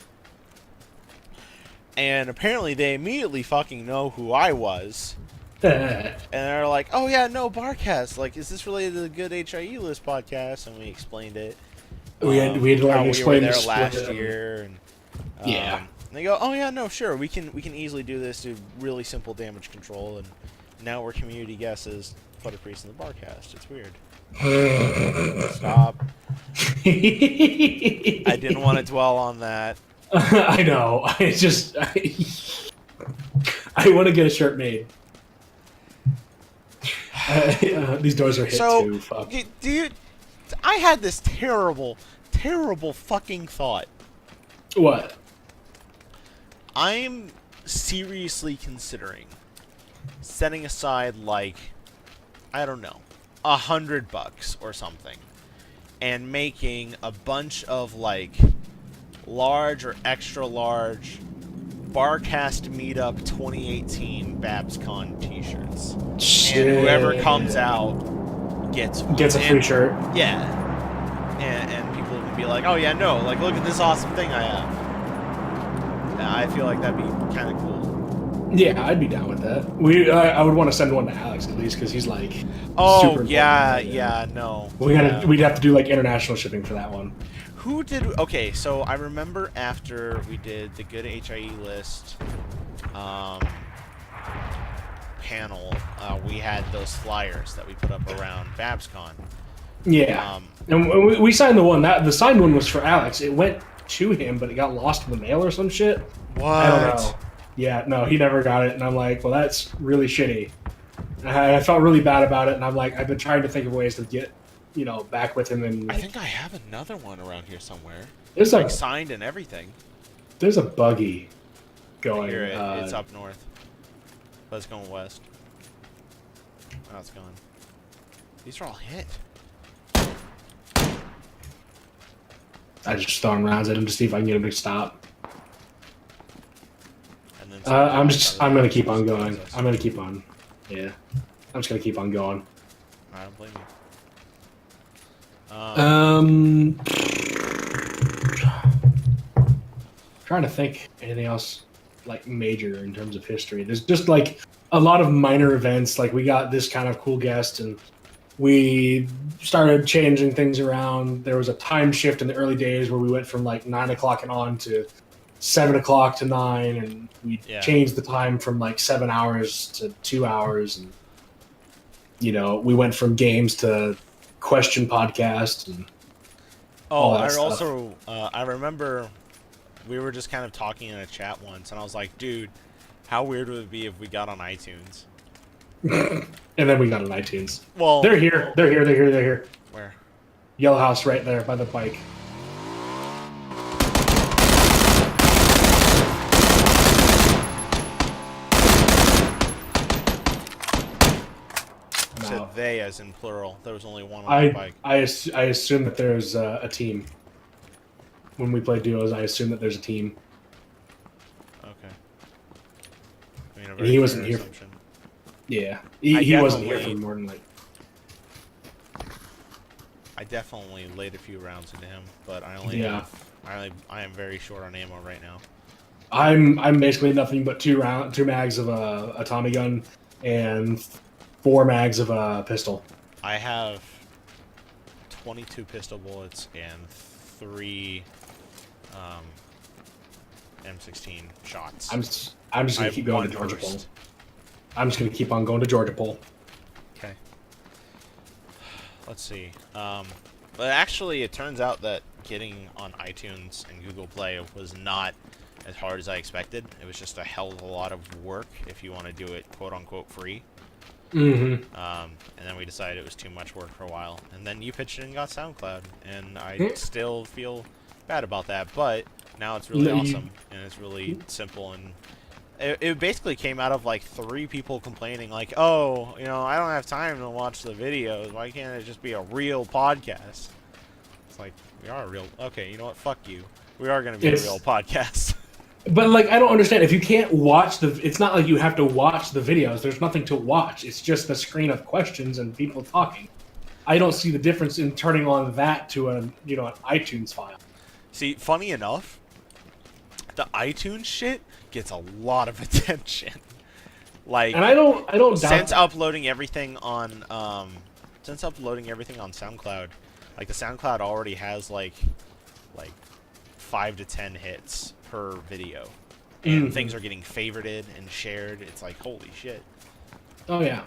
And apparently they immediately fucking know who I was. And they're like, oh yeah, no, Barcast. Like, is this related to the Good HIE List podcast? And we explained it. We had to like explain we were there last year. And, yeah. And they go, oh yeah, no, sure. We can easily do this, do really simple damage control. And now we're community guests as Flutter Priest in the Barcast. It's weird. Stop. I didn't want to dwell on that. I know. I want to get a shirt made. These doors are hit too. Fuck. I had this terrible, terrible fucking thought. What? I'm seriously considering setting aside, like, I don't know, $100 or something, and making a bunch of, like, large or extra large Barcast Meetup 2018 BabsCon t-shirts. Shit. And whoever comes out gets one. Gets a free shirt. Yeah. And people can be like, oh yeah, no, like, look at this awesome thing I have. I feel like that'd be kind of cool. Yeah, I'd be down with that. I would want to send one to Alex at least because he's like. Oh super yeah, no. We'd have to do like international shipping for that one. Who did? Okay, so I remember after we did the Good HIE List panel, we had those flyers that we put up around BabsCon. Yeah, and we signed the one. The signed one was for Alex. It went to him, but it got lost in the mail or some shit. What? I don't know. Yeah, no, he never got it, and I'm like, well, that's really shitty. I felt really bad about it, and I'm like, I've been trying to think of ways to get, back with him, and I like, think I have another one around here somewhere. there's Like a signed and everything. there's a buggy I going. hear it. It's up north. But it's going west. Oh, it's gone. These are all hit. I just throwing rounds at him to see if I can get him to stop. And then I'm gonna keep on going. I'm gonna keep on. Yeah, I'm just gonna keep on going. I don't blame you. Trying to think anything else like major in terms of history. There's just like a lot of minor events. Like we got this kind of cool guest, and we started changing things around. There was a time shift in the early days where we went from like 9 o'clock and on to 7 o'clock to 9, and we changed the time from like 7 hours to 2 hours, and we went from games to question podcast and all that stuff. I remember we were just kind of talking in a chat once, and I was like, dude, how weird would it be if we got on iTunes? And then we got on iTunes. Well, they're here. Where? Yellow house right there by the bike. Said they as in plural. There was only one on the bike. I assume that there's a team. When we play duos, I assume that there's a team. Okay. And he wasn't here. Yeah, he wasn't here for more than like. I definitely laid a few rounds into him, but I am very short on ammo right now. I'm basically nothing but two mags of a Tommy gun and 4 mags of a pistol. I have 22 pistol bullets and 3 M16 shots. I'm just gonna keep going to Georgia Pole. I'm just gonna keep on going to Georgia Pole. Okay. Let's see. But actually, it turns out that getting on iTunes and Google Play was not as hard as I expected. It was just a hell of a lot of work if you want to do it quote-unquote free. Mm-hmm. And then we decided it was too much work for a while. And then you pitched in and got SoundCloud. And I still feel bad about that. But now it's really awesome. And it's really simple. And it basically came out of like 3 people complaining like, oh, I don't have time to watch the videos. Why can't it just be a real podcast? It's like, we are a real... Okay, you know what? Fuck you. We are going to be a real podcast. But, like, I don't understand. If you can't watch it's not like you have to watch the videos. There's nothing to watch. It's just a screen of questions and people talking. I don't see the difference in turning on that to an iTunes file. See, funny enough, the iTunes shit gets a lot of attention. Like, and I don't doubt since uploading everything on SoundCloud, like the SoundCloud already has like 5 to 10 hits per video, and things are getting favorited and shared. It's like, holy shit. Oh yeah.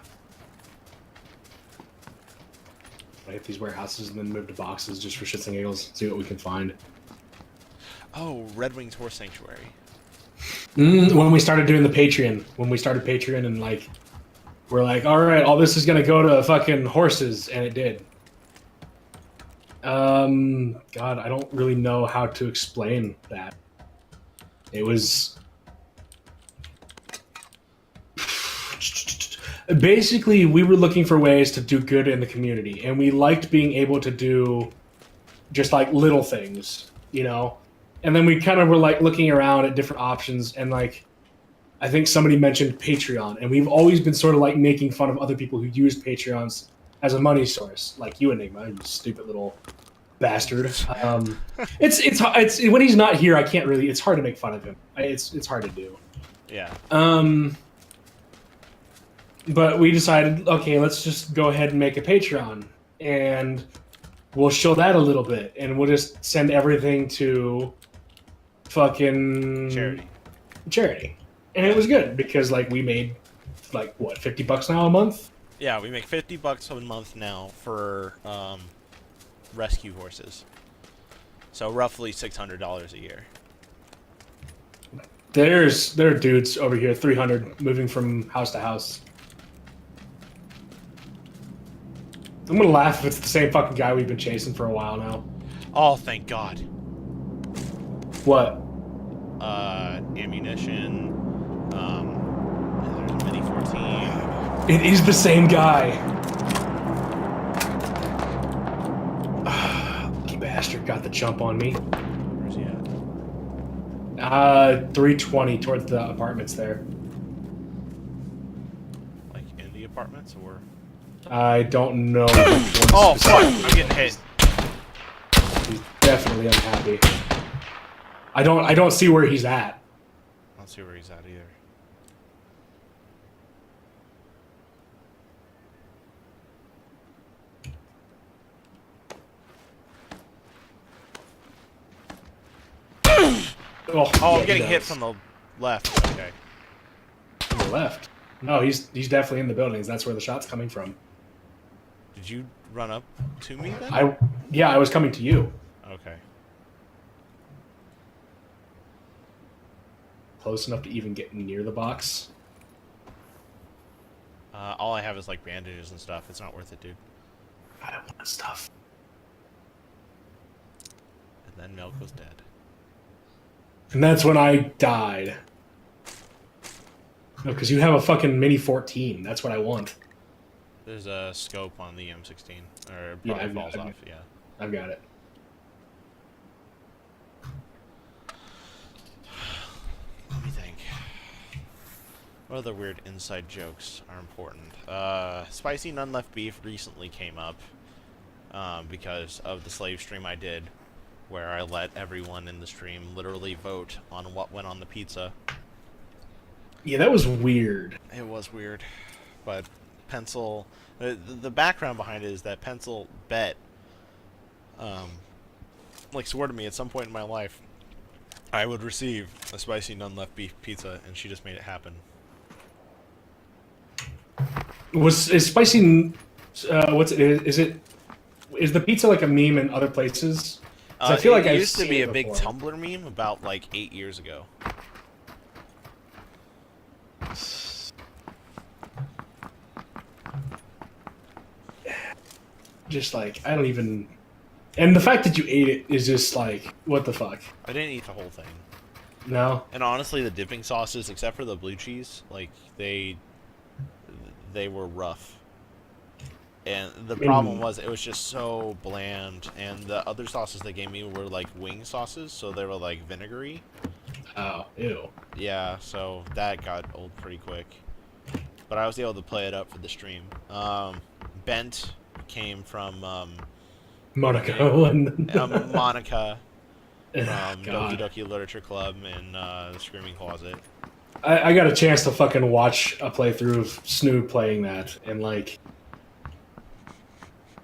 I hit these warehouses and then move to boxes just for shits and giggles. See what we can find. Oh, Red Wings Horse Sanctuary. When we started doing the Patreon, and like, we're like, all right, all this is gonna go to fucking horses, and it did. God, I don't really know how to explain that. It was basically, we were looking for ways to do good in the community, and we liked being able to do just like little things, and then we kind of were like looking around at different options, and like I think somebody mentioned Patreon, and we've always been sort of like making fun of other people who use Patreons as a money source, like you, Enigma, you stupid little bastard. It's when he's not here, I can't really. It's hard to make fun of him. It's hard to do. Yeah. But we decided, okay, let's just go ahead and make a Patreon, and we'll show that a little bit, and we'll just send everything to fucking charity, and it was good because like we made like what $50 now a month. Yeah, we make $50 a month now for rescue horses. So roughly $600 a year. There are dudes over here, 300, moving from house to house. I'm gonna laugh if it's the same fucking guy we've been chasing for a while now. Oh, thank God. What? Ammunition. There's a Mini 14. It is the same guy. Lucky bastard got the jump on me. Where's he at? 320 towards the apartments there. Like in the apartments, or? I don't know. Oh fuck! I'm getting hit. He's definitely unhappy. I don't see where he's at. I don't see where he's at either. Oh, I'm getting hit from the left. Okay. From the left. No, he's definitely in the buildings. That's where the shot's coming from. Did you run up to me then? I was coming to you. Okay. Close enough to even get near the box. All I have is like bandages and stuff. It's not worth it, dude. I don't want stuff. And then Milk was dead. And that's when I died. No, because you have a fucking Mini 14. That's what I want. There's a scope on the M16, or Yeah, probably falls off. Yeah. I've got it. Let me think. What other weird inside jokes are important? Spicy None Left Beef recently came up because of the slave stream I did, where I let everyone in the stream literally vote on what went on the pizza. Yeah, that was weird. It was weird, but Pencil... The background behind it is that Pencil bet, like, swore to me at some point in my life I would receive a Spicy None Left Beef pizza, and she just made it happen. Is spicy? Is the pizza like a meme in other places? I feel like it I've used to seen be it a big before. Tumblr meme about like 8 years ago. Just like I don't even. And the fact that you ate it is just like, what the fuck? I didn't eat the whole thing. No. And honestly, the dipping sauces, except for the blue cheese, like they were rough. And the problem was it was just so bland, and the other sauces they gave me were like wing sauces, so they were like vinegary. Oh, ew. Yeah, so that got old pretty quick. But I was able to play it up for the stream. Bent came from Monaco and Monica from God. Doki Doki Literature Club and the Screaming Closet. I got a chance to fucking watch a playthrough of Snoop playing that, and like,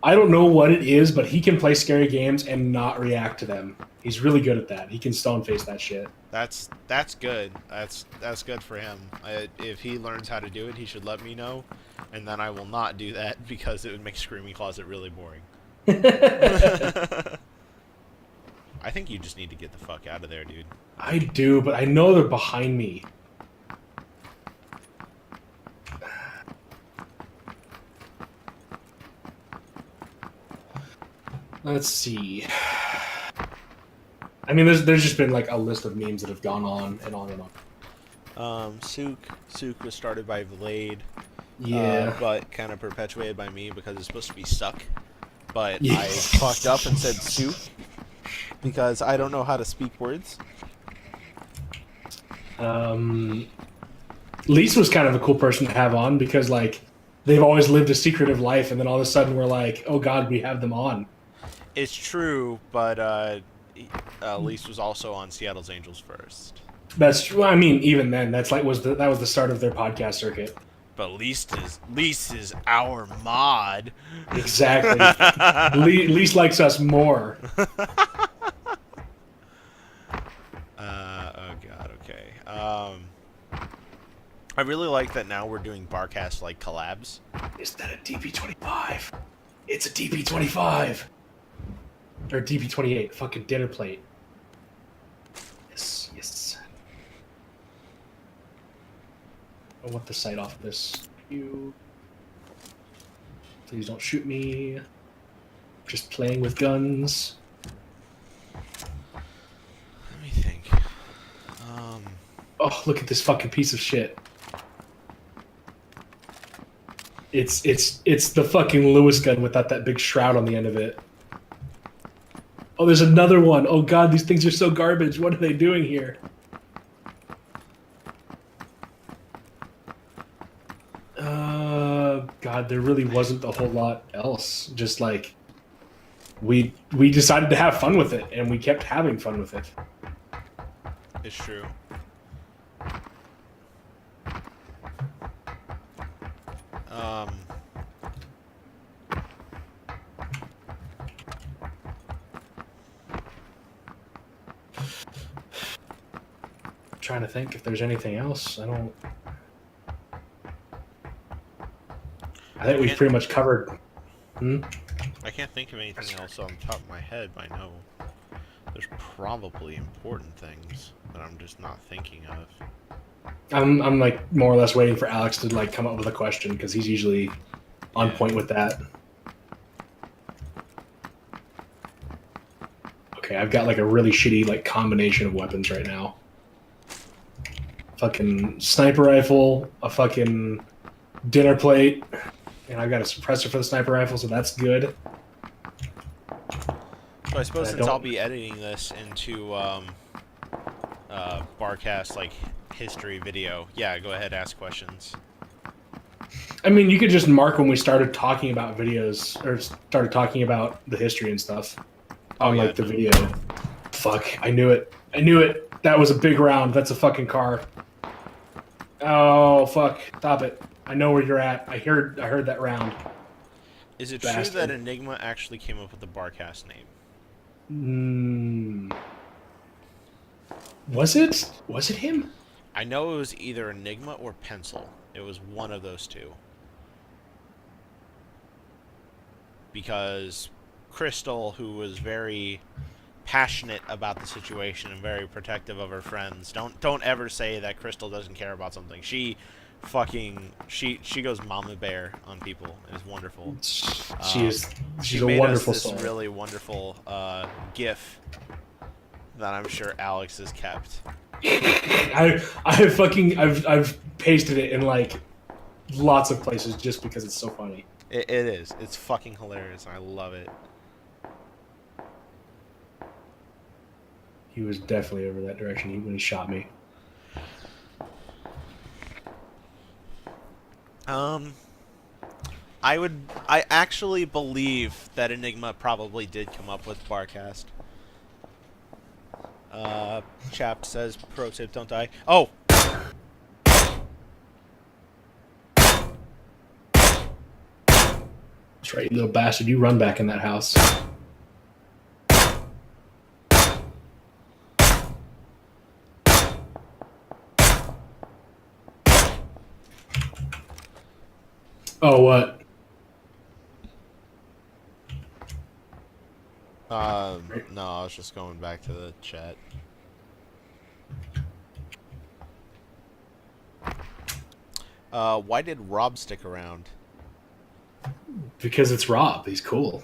I don't know what it is, but he can play scary games and not react to them. He's really good at that. He can stone face that shit. That's good. That's good for him. If he learns how to do it, he should let me know, and then I will not do that because it would make Screaming Closet really boring. I think you just need to get the fuck out of there, dude. I do, but I know they're behind me. Let's see. I mean, there's just been like a list of memes that have gone on and on and on. Sook was started by Vlade. Yeah. But kind of perpetuated by me because it's supposed to be suck. But Yeah. I fucked up and said Sook because I don't know how to speak words. Lisa was kind of a cool person to have on because like they've always lived a secretive life, and then all of a sudden we're like, oh god, we have them on. It's true, but Lise was also on Seattle's Angels first. That's true. I mean, even then, that was the start of their podcast circuit. But Lise is our mod. Exactly. Lise likes us more. Oh god. Okay. I really like that now we're doing Barcast like collabs. Is that a DP25? It's a DP25. Or DP28. Fucking dinner plate. Yes. I want the sight off of this. You. Please don't shoot me. Just playing with guns. Let me think. Oh, look at this fucking piece of shit. It's the fucking Lewis gun without that big shroud on the end of it. Oh, there's another one. Oh god, these things are so garbage. What are they doing here? God, there really wasn't a whole lot else. Just like we decided to have fun with it, and we kept having fun with it. It's true. Trying to think if there's anything else. I think we've pretty much covered. I can't think of anything else on top of my head. I know there's probably important things that I'm just not thinking of. I'm like more or less waiting for Alex to like come up with a question because he's usually on point with that. Okay, I've got like a really shitty like combination of weapons right now. Fucking sniper rifle, a fucking dinner plate, and I've got a suppressor for the sniper rifle, so that's good. So I suppose since I'll be editing this into Barcast like history video, yeah, go ahead, ask questions. I mean, you could just mark when we started talking about videos or started talking about the history and stuff on like the video. Fuck, I knew it. I knew it. That was a big round. That's a fucking car. Oh fuck! Stop it! I know where you're at. I heard that round. Is it true that Enigma actually came up with the Barcast name? Was it? Was it him? I know it was either Enigma or Pencil. It was one of those two. Because Crystal, who was very passionate about the situation and very protective of her friends. Don't ever say that Crystal doesn't care about something. She goes mama bear on people. It is wonderful. She's a made wonderful us this soul. Really wonderful GIF that I'm sure Alex has kept. I've pasted it in like lots of places just because it's so funny. It is. It's fucking hilarious. I love it. He was definitely over that direction when he shot me. I actually believe that Enigma probably did come up with Barcast. Chap says, pro tip, don't die. Oh! That's right, you little bastard. You run back in that house. Oh, what? No, I was just going back to the chat. Why did Rob stick around? Because it's Rob. He's cool.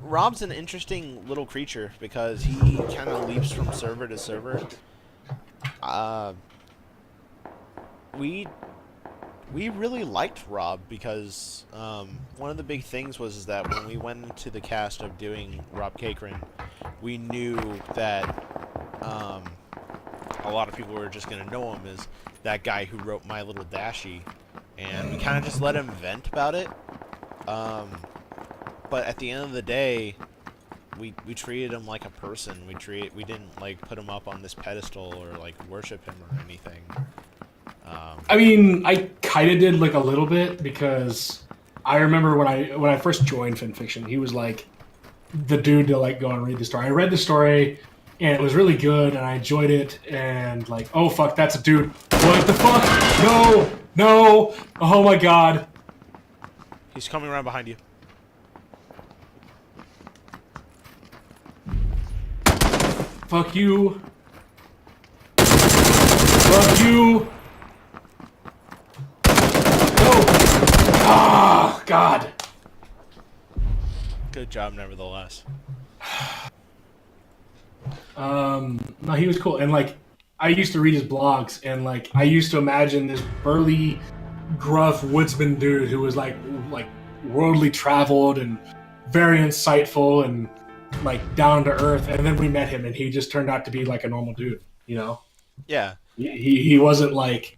Rob's an interesting little creature because he kind of leaps from server to server. We really liked Rob because one of the big things was that when we went into the cast of doing Rob Cakrin, we knew that a lot of people were just going to know him as that guy who wrote My Little Dashie, and we kind of just let him vent about it. But at the end of the day, we treated him like a person. We didn't like put him up on this pedestal or like worship him or anything. I mean, I kind of did like a little bit because I remember when I first joined FinFiction, he was like the dude to like go and read the story. I read the story and it was really good and I enjoyed it and like, oh fuck, that's a dude. What the fuck? No, oh my god. He's coming around behind you. Fuck you. Fuck you. God. Good job, nevertheless. No, he was cool, and like I used to read his blogs, and like I used to imagine this burly, gruff woodsman dude who was like worldly traveled and very insightful and like down to earth, and then we met him, and he just turned out to be like a normal dude, you know. Yeah. He wasn't like,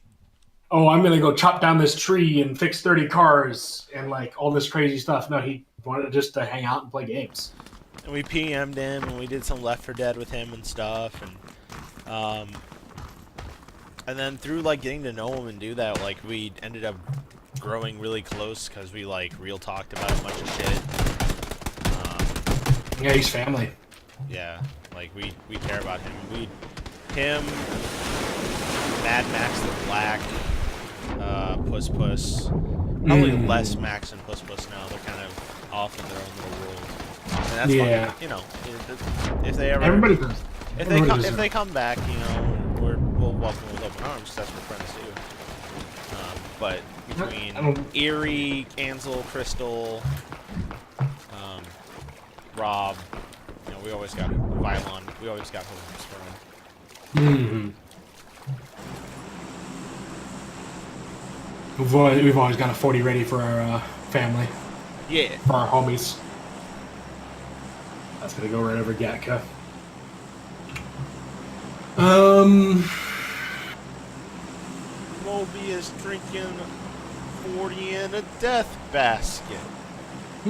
oh, I'm gonna go chop down this tree and fix 30 cars and like all this crazy stuff. No, he wanted just to hang out and play games. And we PM'd him, and we did some Left 4 Dead with him and stuff, and then through like getting to know him and do that, like we ended up growing really close because we like real talked about a bunch of shit. Yeah, he's family. Yeah, like we care about him. Him, Mad Max the Black, Puss Puss. Probably less Max and Puss Puss now. They're kind of off in their own little world. And that's fine. You know, if they ever if they come back, you know, we'll welcome them with open arms. 'Cause that's what friends do. But between Erie, Ansel, Crystal, Rob, you know, we always got Vylon. We always got homes for him. We've always got a 40 ready for our family. Yeah. For our homies. That's gonna go right over Gatka. Mobius drinking 40 in a death basket. I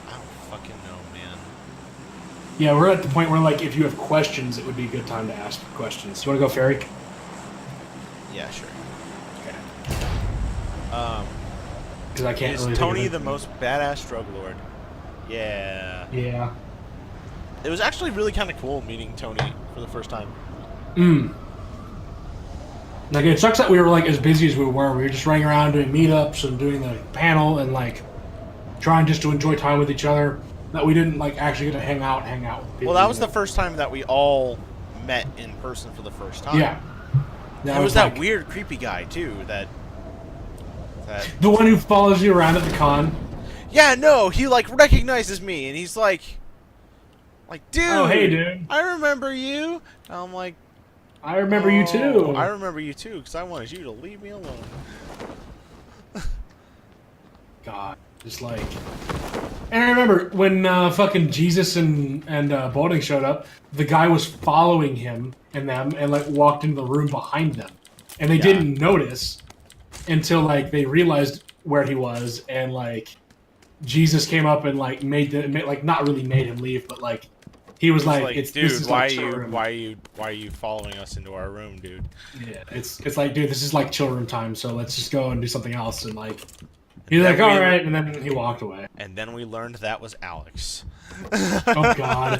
don't fucking know, man. Yeah, we're at the point where, like, if you have questions, it would be a good time to ask for questions. You want to go, Ferry? Yeah, sure. Okay. Because I can't. Is really Tony the most badass drug lord? Yeah. Yeah. It was actually really kind of cool meeting Tony for the first time. Like, it sucks that we were like as busy as we were. We were just running around doing meetups and doing the panel and like trying just to enjoy time with each other. That we didn't like actually get to hang out with people. Well, that was the first time that we all met in person for the first time. Yeah. It was that weird, creepy guy too. That. The one who follows you around at the con. Yeah, no, he like recognizes me and he's like, dude. Oh, hey, dude. I remember you. And I'm like. I remember you too. I remember you too, because I wanted you to leave me alone. God, just like. And I remember when fucking Jesus and Balding showed up, the guy was following him and them and like walked into the room behind them, and they didn't notice until like they realized where he was, and like Jesus came up and like not really made him leave, but like. He was like, dude, this is why like are you following us into our room, dude? Yeah, it's like, dude, this is like chill room time, so let's just go and do something else. And like, he's like, all right, and then he walked away. And then we learned that was Alex. Oh God.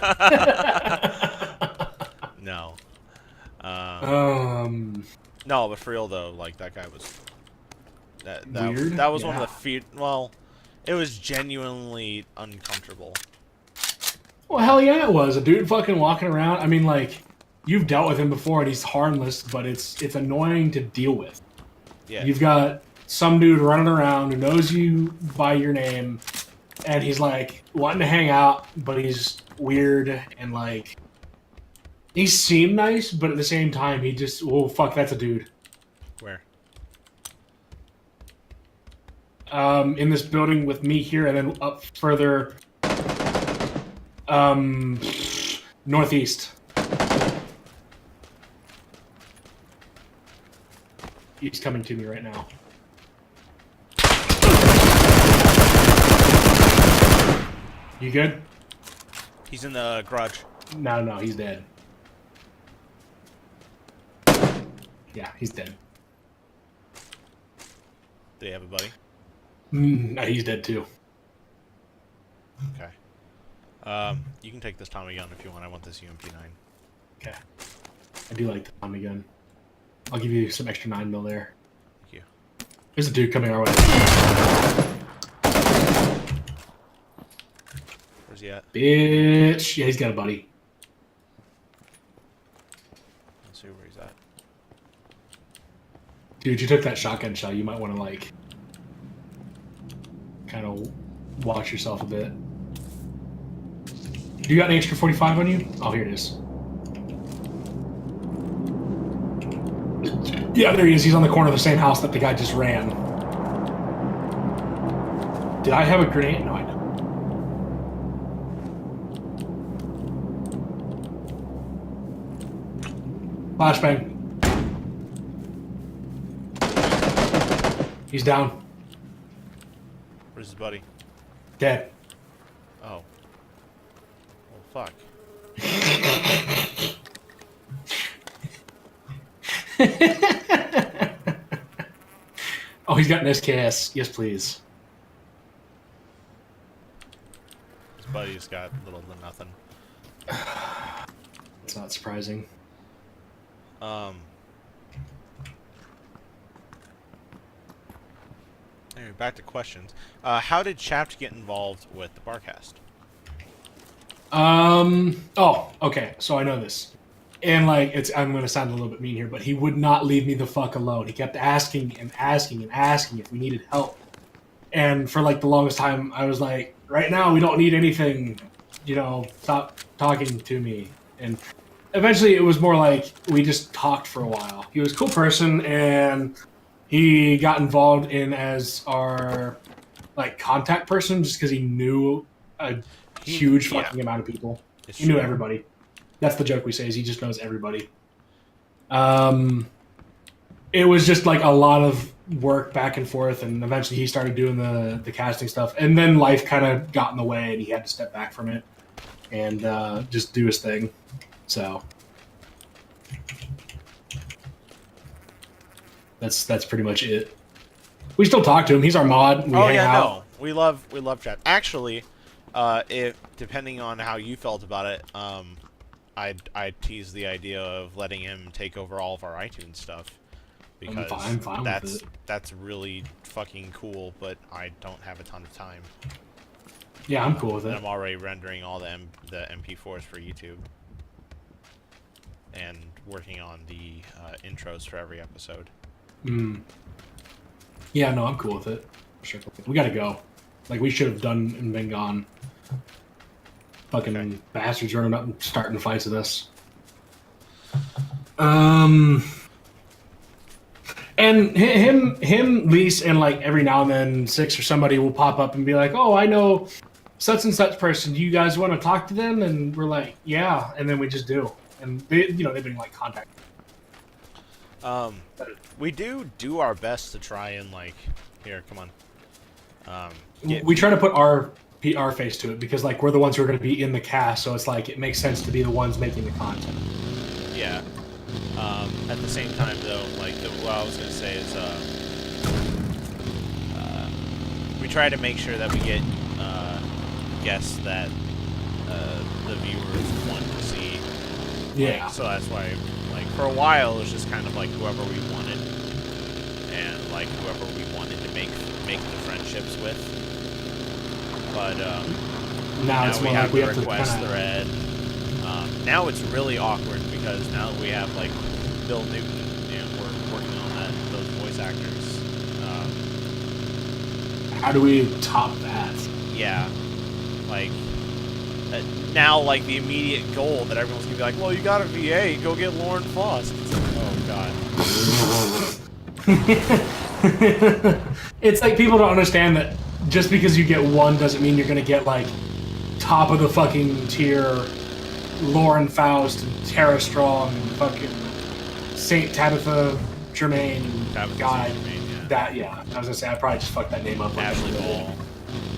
No. No, but for real though, like that guy was weird. That was one of the well, it was genuinely uncomfortable. Well, hell yeah, it was. A dude fucking walking around. I mean, like, you've dealt with him before, and he's harmless, but it's annoying to deal with. Yeah. You've got some dude running around who knows you by your name, and he's, like, wanting to hang out, but he's weird, and, like, he seemed nice, but at the same time, he just, well, fuck, that's a dude. Where? In this building with me here, and then up further... northeast. He's coming to me right now. You good? He's in the garage. No, he's dead. Yeah, he's dead. Do you have a buddy? No, he's dead too. Okay. You can take this Tommy gun if you want. I want this UMP9. Okay. I do like the Tommy gun. I'll give you some extra 9mm there. Thank you. There's a dude coming our way. Where's he at? Bitch. Yeah, he's got a buddy. Let's see where he's at. Dude, you took that shotgun shell. You might want to, like, kind of watch yourself a bit. You got an extra 45 on you? Oh, here it is. Yeah, there he is. He's on the corner of the same house that the guy just ran. Did I have a grenade? No, I don't. Flashbang. He's down. Where's his buddy? Dead. Oh. Well, fuck. Oh, he's got an SKS. Yes, please. His buddy's got little to nothing. It's not surprising. Anyway, back to questions. How did Chapped get involved with the Barcast? Oh, okay. So I know this. And, like, I'm going to sound a little bit mean here, but he would not leave me the fuck alone. He kept asking and asking and asking if we needed help. And for, like, the longest time, I was like, right now, we don't need anything. You know, stop talking to me. And eventually, it was more like we just talked for a while. He was a cool person, and he got involved in as our, like, contact person just because he knew a huge fucking amount of people. He knew everybody. That's the joke we say, is he just knows everybody. It was just like a lot of work back and forth, and eventually he started doing the casting stuff. And then life kind of got in the way, and he had to step back from it and just do his thing. So that's pretty much it. We still talk to him. He's our mod. We hang out. No. We love chat. Actually, if depending on how you felt about it, I'd tease the idea of letting him take over all of our iTunes stuff, because I'm fine with it. That's really fucking cool. But I don't have a ton of time. Yeah, I'm cool with And it. I'm already rendering all the MP4s for YouTube, and working on the intros for every episode. Yeah, no, I'm cool with it. Sure. We gotta go. Like, we should have done and been gone. Fucking bastards running up and starting fights with us. And him, Lise, and, like, every now and then Six or somebody will pop up and be like, "Oh, I know such and such person. Do you guys want to talk to them?" And we're like, "Yeah," and then we just do. And they, you know, they've been, like, contact. We do our best to try and, like, here, come on. We try to put our PR face to it, because, like, we're the ones who are going to be in the cast, so it's like it makes sense to be the ones making the content. Yeah. At the same time, though, like, what I was going to say is, we try to make sure that we get guests that the viewers want to see. Yeah. Like, so that's why, like, for a while, it was just kind of like whoever we wanted, and, like, whoever we wanted to make the friendships with. But now it's we more have like we the have to request kinda... thread. Now it's really awkward, because now that we have, like, Bill Newton, and we're working on those voice actors. How do we top that? Yeah, like, now, like, the immediate goal that everyone's gonna be like, well, you got a VA, go get Lauren Foss. It's like, oh god. It's like people don't understand that just because you get one doesn't mean you're gonna get, like, top of the fucking tier Lauren Faust and Tara Strong and fucking Saint Tabitha Germain guy. I was gonna say I probably just fucked that name up. Ashley Ball.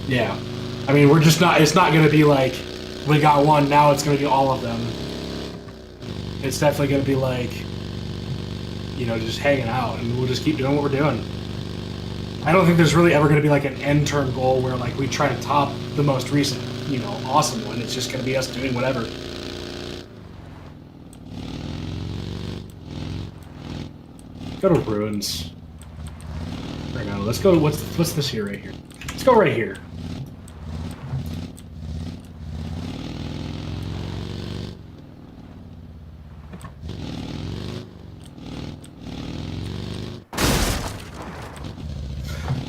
Yeah, I mean, we're just not. It's not gonna be like we got one, now it's gonna be all of them. It's definitely gonna be like, you know, just hanging out, and we'll just keep doing what we're doing. I don't think there's really ever gonna be like an end term goal where, like, we try to top the most recent, you know, awesome one. It's just gonna be us doing whatever. Go to ruins. Right now, let's go. What's this here right here? Let's go right here.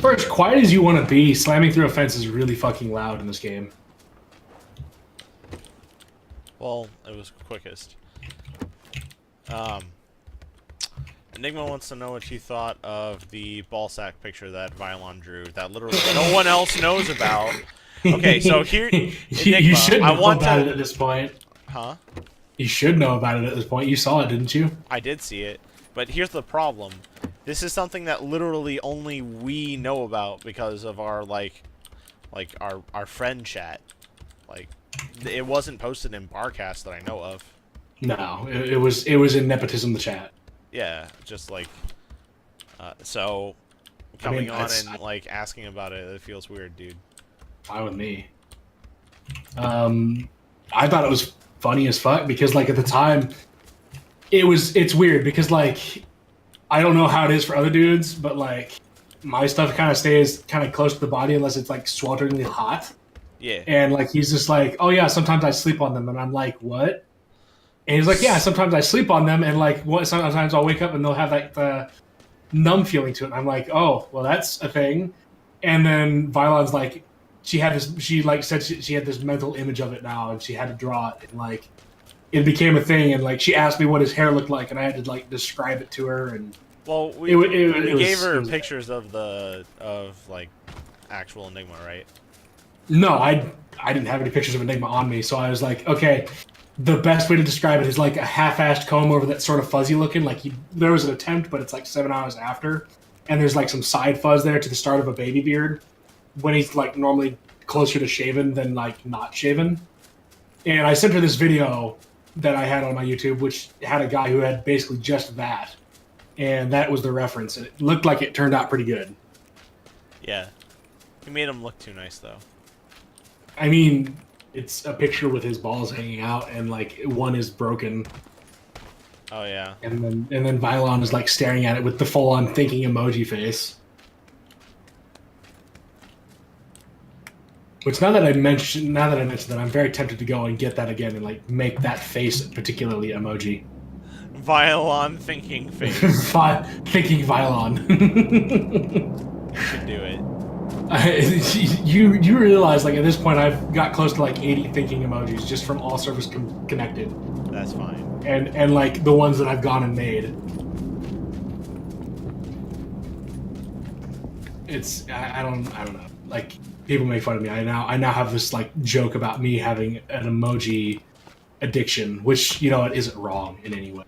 For as quiet as you want to be, slamming through a fence is really fucking loud in this game. Well, it was quickest. Enigma wants to know what you thought of the ballsack picture that Vylon drew that literally no one else knows about. Okay, so here, Enigma, you should know I want about to... it at this point. Huh? You should know about it at this point. You saw it, didn't you? I did see it, but here's the problem. This is something that literally only we know about because of our our friend chat. Like, it wasn't posted in Barcast that I know of. No, it was in nepotism the chat. Yeah, just like so coming on and like asking about it feels weird, dude. Fine with me. I thought it was funny as fuck because like at the time it's weird because like I don't know how it is for other dudes, but like my stuff kind of stays kind of close to the body unless it's like swelteringly hot. Yeah. And like he's just like, oh yeah, sometimes I sleep on them, and I'm like, what? And he's like, yeah, sometimes I sleep on them, and like sometimes I'll wake up and they'll have like the numb feeling to it. And I'm like, oh, well, that's a thing. And then Vylon's like, she had this mental image of it now, and she had to draw it, and like it became a thing. And like she asked me what his hair looked like, and I had to like describe it to her. And well, we gave her pictures of like actual Enigma, right? No, I didn't have any pictures of Enigma on me, so I was like, okay, the best way to describe it is like a half-assed comb over that's sort of fuzzy looking. Like there was an attempt, but it's like 7 hours after, and there's like some side fuzz there to the start of a baby beard when he's like normally closer to shaven than like not shaven. And I sent her this video that I had on my YouTube, which had a guy who had basically just that, and that was the reference. And it looked like it turned out pretty good. Yeah, he made him look too nice though. I mean, it's a picture with his balls hanging out, and like one is broken. Oh yeah. And then Vylon is like staring at it with the full-on thinking emoji face. Which now that I mentioned that, I'm very tempted to go and get that again and like make that face particularly emoji. Vylon thinking face. Thinking Vylon. You should do it. You realize like at this point I've got close to like 80 thinking emojis just from all servers connected. That's fine. And like the ones that I've gone and made. It's I don't know. Like people make fun of me. I now have this like joke about me having an emoji addiction, which you know it isn't wrong in any way.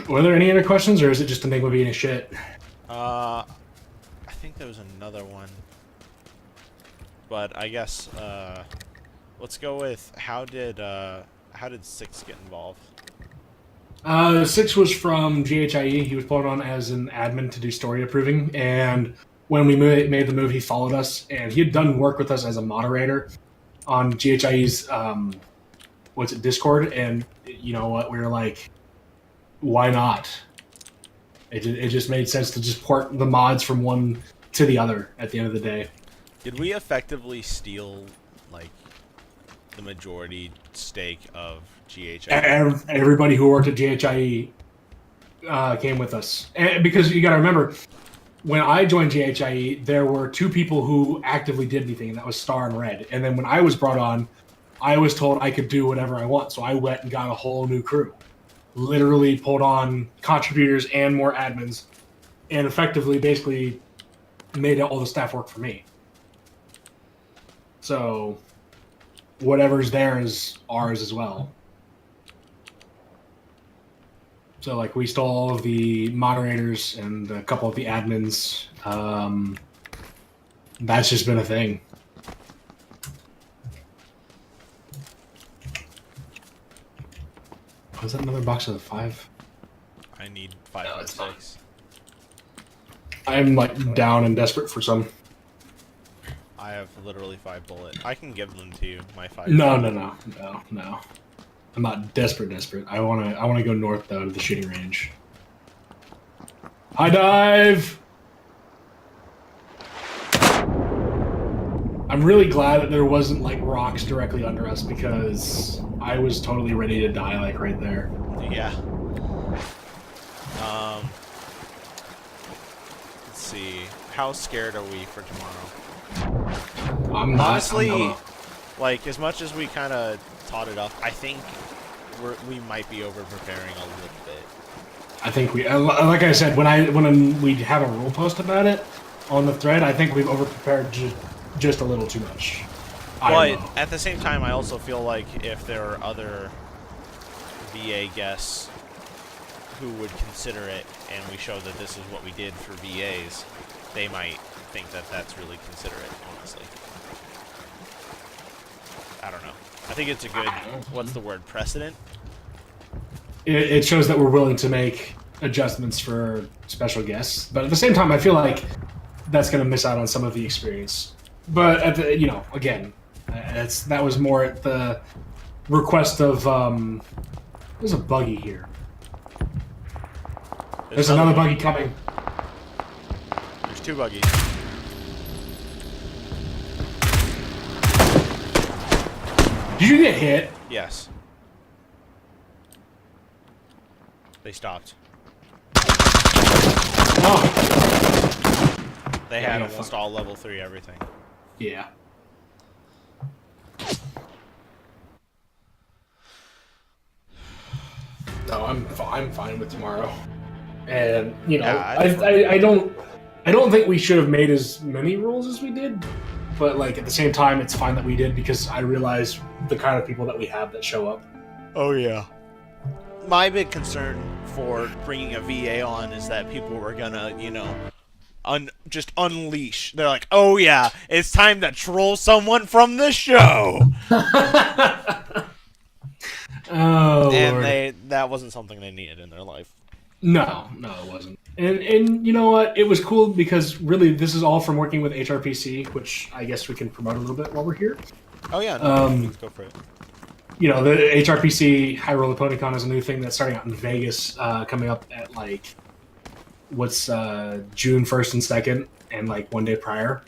Were there any other questions, or is it just Enigma being a shit? I think there was another one, but I guess let's go with how did Six get involved? Six was from GHIE. He was put on as an admin to do story approving, and when we made the move, he followed us, and he had done work with us as a moderator on GHIE's Discord, and you know what, we were like, why not? It just made sense to just port the mods from one to the other at the end of the day. Did we effectively steal like the majority stake of GHIE? Everybody who worked at GHIE came with us, and because you got to remember, when I joined GHIE, there were 2 people who actively did anything, and that was Star and Red. And then when I was brought on, I was told I could do whatever I want, so I went and got a whole new crew. Literally pulled on contributors and more admins, and effectively, basically, made all the staff work for me. So, whatever's there is ours as well. So, like, we stole all of the moderators and a couple of the admins. That's just been a thing. Was that another box of the 5? I need 5 and 6. I'm like down and desperate for some. I have literally 5 bullets. I can give them to you. My 5. No. I'm not desperate. I wanna go north though to the shooting range. High dive. I'm really glad that there wasn't like rocks directly under us because I was totally ready to die like right there. Yeah. Let's see. How scared are we for tomorrow? I'm not. Honestly, like, as much as we kind of taught it up, I think we might be over-preparing a little bit. I think we, like I said, when we have a rule post about it on the thread, I think we've over-prepared just a little too much. But at the same time, I also feel like if there are other VA guests who would consider it, and we show that this is what we did for VAs, they might think that that's really considerate, honestly. I don't know. I think it's a good, what's the word, precedent? It shows that we're willing to make adjustments for special guests, but at the same time, I feel like that's going to miss out on some of the experience. But at the, again, that was more at the request of. There's a buggy here. There's another buggy coming. There's 2 buggies. Did you get hit? Yes. They stopped. Oh. They had almost all level 3 everything. Yeah. No, I'm fine with tomorrow. And Yeah, I don't think we should have made as many rules as we did, but like at the same time, it's fine that we did because I realize the kind of people that we have that show up. Oh yeah. My big concern for bringing a VA on is that people were gonna, just unleash. They're like, oh yeah, it's time to troll someone from the show. Oh, and Lord. that wasn't something they needed in their life. No, it wasn't. And you know what? It was cool because really this is all from working with HRPC, which I guess we can promote a little bit while we're here. Oh yeah, let's go for it. The HRPC High Roller PonyCon is a new thing that's starting out in Vegas, coming up at like what's June 1st and 2nd, and like one day prior,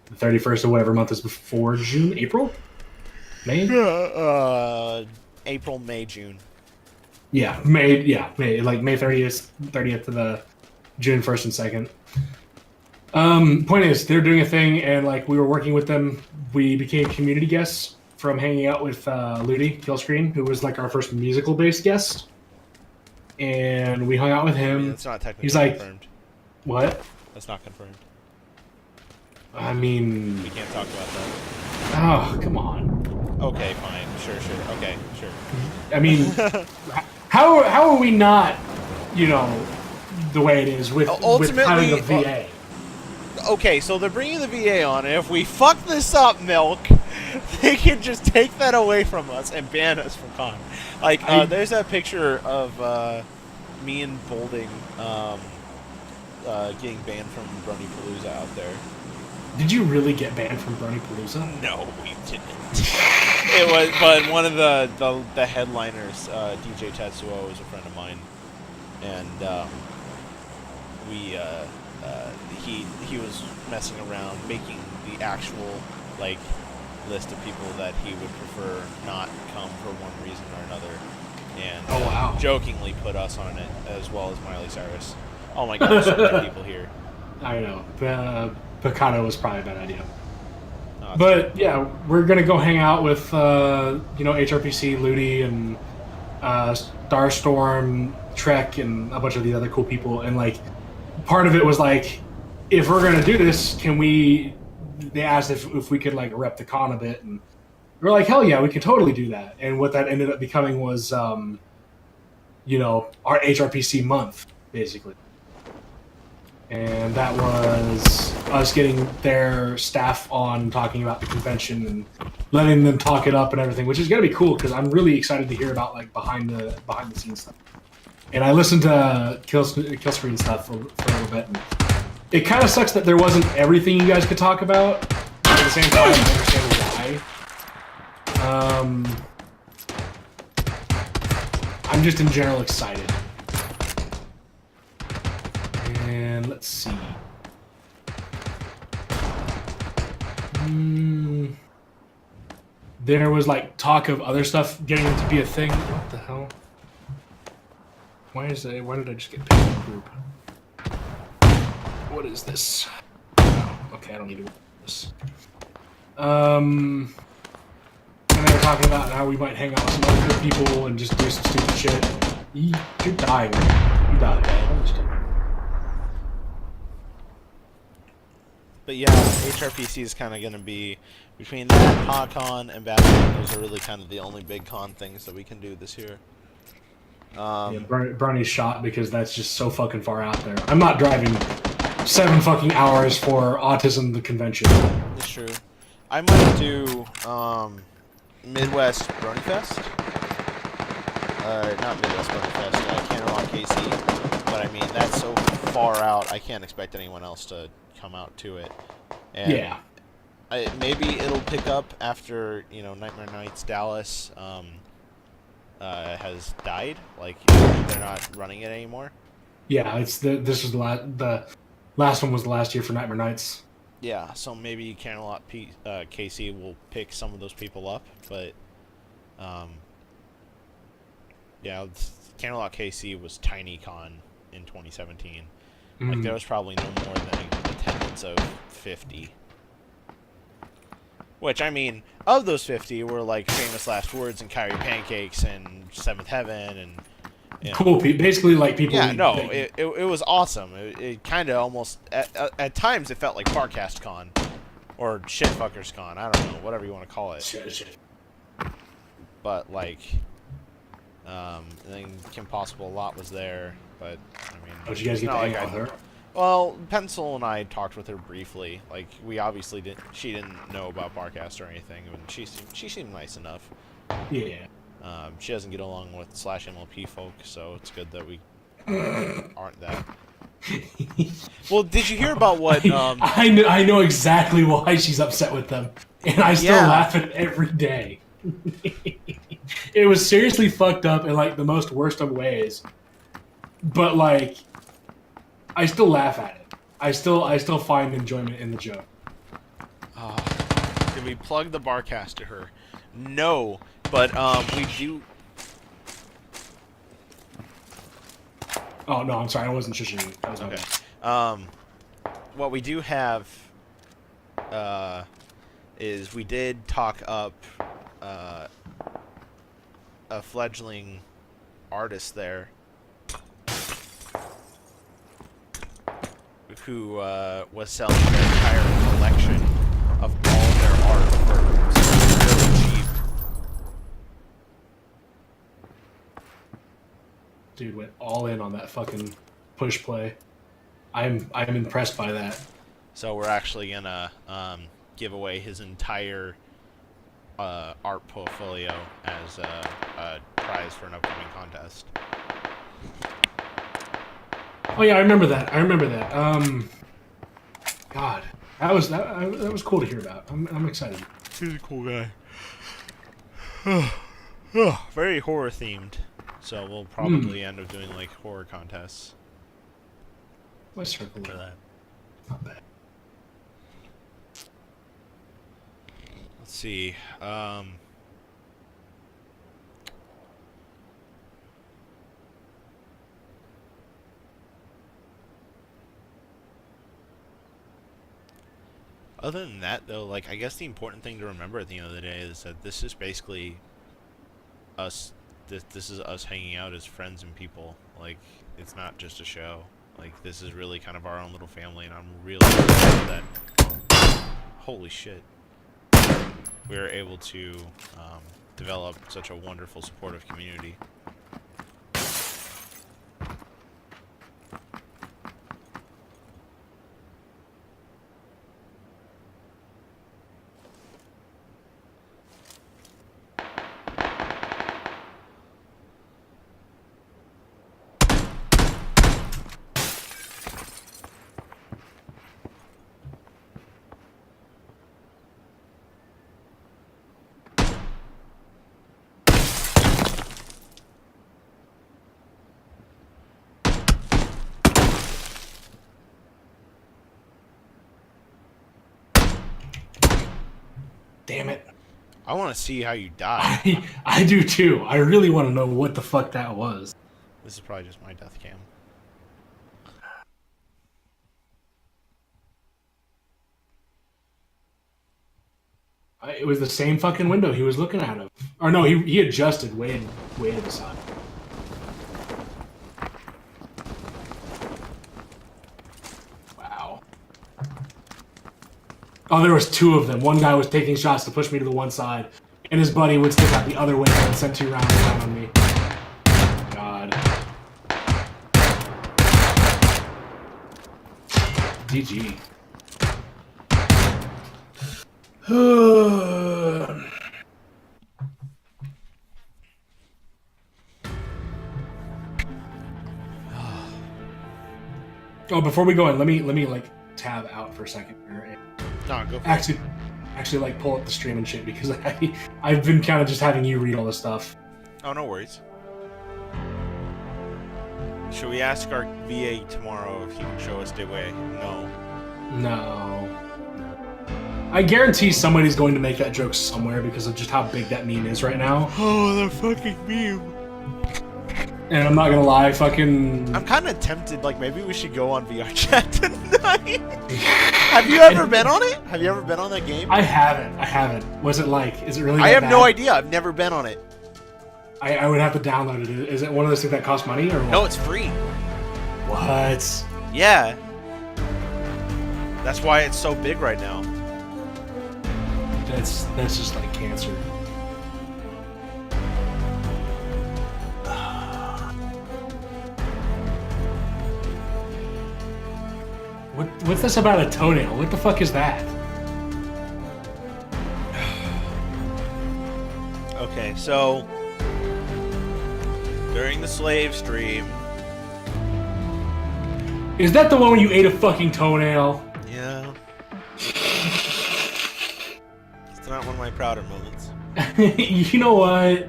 the 31st of whatever month is before June, April, May. April, May, June. Yeah, May. Like May 30th to the June 1st and 2nd. Point is, they're doing a thing, and like we were working with them, we became community guests from hanging out with Ludi Killscreen, who was like our first musical-based guest, and we hung out with him. That's not technically He's like, confirmed. What? That's not confirmed. I mean, We can't talk about that. oh, come on. Okay, fine. Sure. Okay, sure. I mean, how are we not, the way it is with having a VA? Okay, so they're bringing the VA on, and if we fuck this up, Milk, they can just take that away from us and ban us from con. Like, there's that picture of me and Bolding getting banned from Brony Palooza out there. Did you really get banned from Brony Palooza? No, we didn't. It was, but one of the headliners, DJ Tetsuo, was a friend of mine, and he was messing around making the actual like list of people that he would prefer not come for one reason or another, and jokingly put us on it as well as Miley Cyrus. Oh my God, there's so many people here. I know. Picado was probably a bad idea. Oh, but yeah, we're gonna go hang out with HRPC, Ludi, and Starstorm, Trek, and a bunch of these other cool people. And like, part of it was like, if we're gonna do this, can we? They asked if we could like rep the con a bit, and we're like, hell yeah, we could totally do that. And what that ended up becoming was, our HRPC month, basically. And that was us getting their staff on, talking about the convention and letting them talk it up and everything, which is gonna be cool because I'm really excited to hear about like behind the scenes stuff. And I listened to Killscreen stuff for a little bit. And it kind of sucks that there wasn't everything you guys could talk about. But at the same time, I understand why. I'm just in general excited. And let's see. There was like talk of other stuff getting to be a thing. What the hell? Why did I just get picked in the group? What is this? Oh, okay, I don't need to work with this. And they were talking about how we might hang out with some other people and just do some stupid shit. You're dying. You died. But yeah, HRPC is kind of going to be between that, HawkCon, and Batman. Those are really kind of the only big con things that we can do this year. Yeah, Bernie's shot because that's just so fucking far out there. I'm not driving 7 fucking hours for Autism the convention. That's true. I might do Midwest Brony Fest. Not Midwest Brony Fest, Canada Rock KC. But I mean, that's so far out, I can't expect anyone else to come out to it. And yeah. Maybe it'll pick up after, Nightmare Nights Dallas has died. Like, they're not running it anymore. Yeah, this was the last one was the last year for Nightmare Nights. Yeah, so maybe Canterlot KC will pick some of those people up, but yeah, Canterlot KC was TinyCon in 2017. Like, there was probably no more than an attendance of 50. Which, I mean, of those 50 were, like, Famous Last Words and Kyrie Pancakes and Seventh Heaven and... Cool people. Basically, like, people... Yeah, no, it was awesome. It kind of almost... At times, it felt like Barcast Con. Or Shitfuckers Con. I don't know, whatever you want to call it. Shit. But, like... I think Kim Possible a lot was there, but, I mean... Oh, did you guys get to hang out with her? Well, Pencil and I talked with her briefly. Like, we obviously didn't... She didn't know about Barcast or anything, and she seemed nice enough. Yeah. She doesn't get along with /MLP folk, so it's good that we aren't that. Well, did you hear about what... I know exactly why she's upset with them, and I still laugh at it every day. It was seriously fucked up in, like, the most worst of ways. But, like... I still laugh at it. I still find enjoyment in the joke. Did we plug the Barcast to her? No, but we do. Oh no, I'm sorry. I wasn't shushing you. That was okay. What we do have is we did talk up a fledgling artist there. Who was selling their entire collection of all their art for really cheap. Dude went all in on that fucking push play. I'm impressed by that. So we're actually gonna give away his entire art portfolio as a prize for an upcoming contest. Oh yeah, I remember that. God, that was cool to hear about. I'm excited. He's a cool guy. Very horror themed, so we'll probably end up doing like horror contests. Let's circle for that. Not bad. Let's see. Other than that, though, like, I guess the important thing to remember at the end of the day is that this is basically us. This is us hanging out as friends and people. Like, it's not just a show. Like, this is really kind of our own little family, and I'm really glad that. Holy shit. We were able to develop such a wonderful, supportive community. I want to see how you die. I do too. I really want to know what the fuck that was. This is probably just my death cam. It was the same fucking window he was looking out of. Or no, he adjusted way to the side. Wow. Oh, there was two of them. One guy was taking shots to push me to the one side, and his buddy would stick out the other window and send 2 rounds down on me. God. GG. Oh, before we go in, let me like tab out for a second here. No, go for Actually, like pull up the stream and shit because I've been kind of just having you read all this stuff. Oh, no worries. Should we ask our VA tomorrow if he can show us the way? No. I guarantee somebody's going to make that joke somewhere because of just how big that meme is right now. Oh, the fucking meme. And I'm not gonna lie, fucking... I'm kind of tempted, like, maybe we should go on VR chat tonight. Have you ever been on it? Have you ever been on that game? I haven't. What's it like? Is it really I that have bad? no idea. I've never been on it. I would have to download it. Is it one of those things that costs money, or what? No, it's free. What? Yeah. That's why it's so big right now. That's just like cancer. What's this about a toenail? What the fuck is that? Okay, so during the slave stream. Is that the one where you ate a fucking toenail? Yeah. It's not one of my prouder moments. You know what?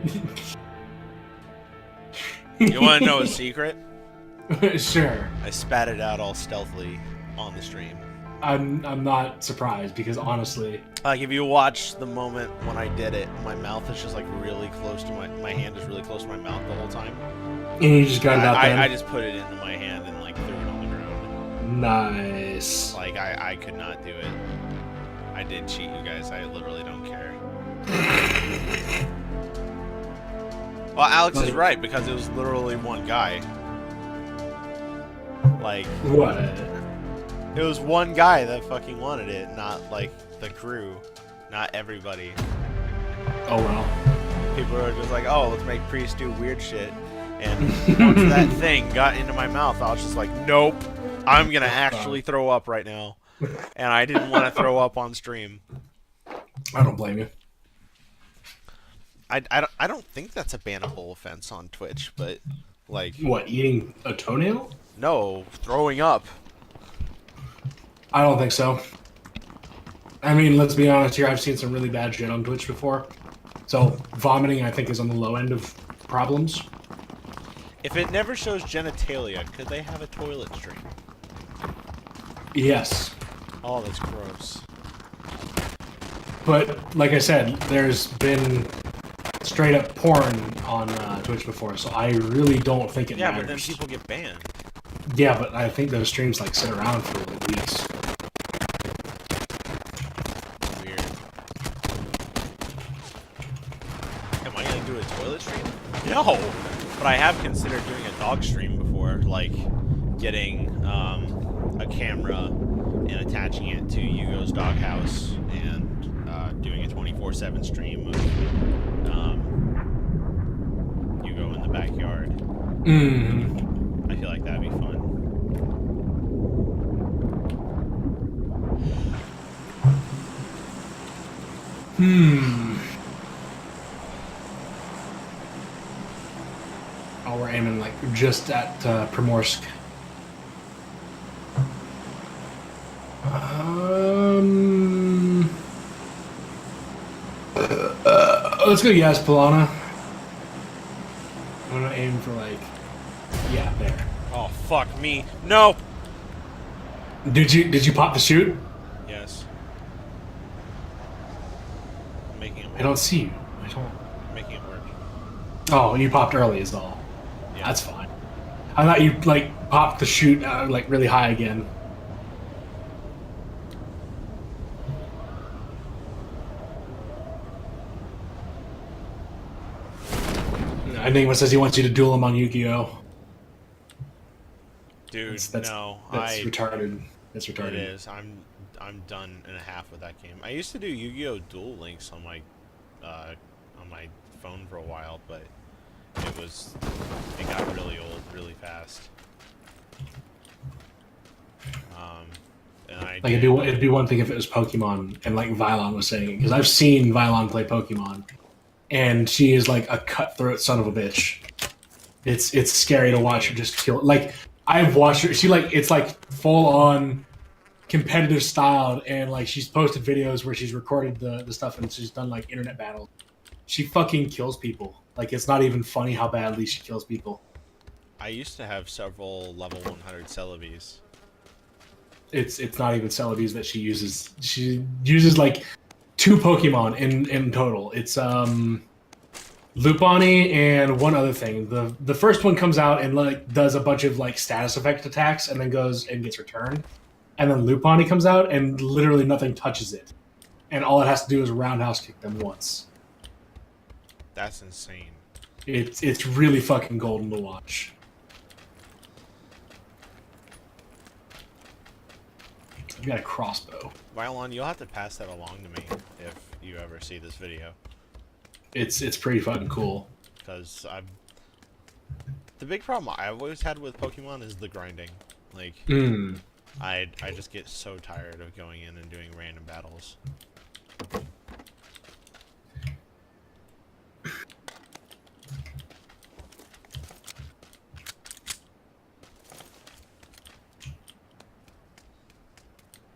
You want to know a secret? Sure. I spat it out all stealthily on the stream. I'm not surprised because honestly, Like if you watch the moment when I did it, my mouth is just like really close to my hand is really close to my mouth the whole time. and you just got it out there. I just put it into my hand and like threw it on the ground. Nice. Like I could not do it. I did cheat, you guys. I literally don't care. Well, Alex is right because it was literally one guy. Like What? it was one guy that fucking wanted it, not like the crew, not everybody. Oh well. People are just like, oh, let's make priests do weird shit. And once that thing got into my mouth, I was just like, nope, I'm gonna actually throw up right now. And I didn't want to throw up on stream. I don't blame you. I don't think that's a bannable offense on Twitch, but like, What, eating a toenail? no, throwing up. I don't think so. I mean, let's be honest here. I've seen some really bad shit on Twitch before. So vomiting, I think, is on the low end of problems. If it never shows genitalia, could they have a toilet stream? Yes. Oh, that's gross. But like I said, there's been straight up porn on Twitch before, so I really don't think it Yeah, matters. but then people get banned. Yeah, but I think those streams like sit around for weeks. Weird. Am I gonna do a toilet stream? No! But I have considered doing a dog stream before, like getting a camera and attaching it to Yugo's doghouse and doing a 24/7 stream of Yugo in the backyard. Mm-hmm. I feel like that'd be fun. Oh, we're aiming like just at Primorsk. Let's go Yas Polana. I'm gonna aim for like, yeah, there. Oh fuck me! No. Did you pop the chute? Yes. I'm making him. I don't see you. I don't. I'm making it work. Oh, you popped early is all. Yeah. That's fine. I thought you like popped the chute like really high again. Enigma says he wants you to duel him on Yu-Gi-Oh. Dude, That's no, that's retarded. That's retarded. It is. I'm done and a half with that game. I used to do Yu-Gi-Oh! Duel Links on my phone for a while, but it got really old really fast. And Like it'd be one thing if it was Pokemon and like Vylon was saying it, because I've seen Vylon play Pokemon, and she is like a cutthroat son of a bitch. It's scary to watch her just kill. Like I've watched her. She like it's like full on competitive style, and like she's posted videos where she's recorded the stuff and she's done like internet battles. She fucking kills people. Like it's not even funny how badly she kills people. I used to have several level 100 Celebies. It's not even Celebes that she uses. She uses like 2 Pokemon in total. It's Lupani and one other thing. The first one comes out and like does a bunch of like status effect attacks and then goes and gets returned. And then Lupani comes out and literally nothing touches it. And all it has to do is roundhouse kick them once. That's insane. It's really fucking golden to watch. I've got a crossbow. Vylon, you'll have to pass that along to me if you ever see this video. It's pretty fucking cool. Because the big problem I've always had with Pokemon is the grinding. Like, I just get so tired of going in and doing random battles.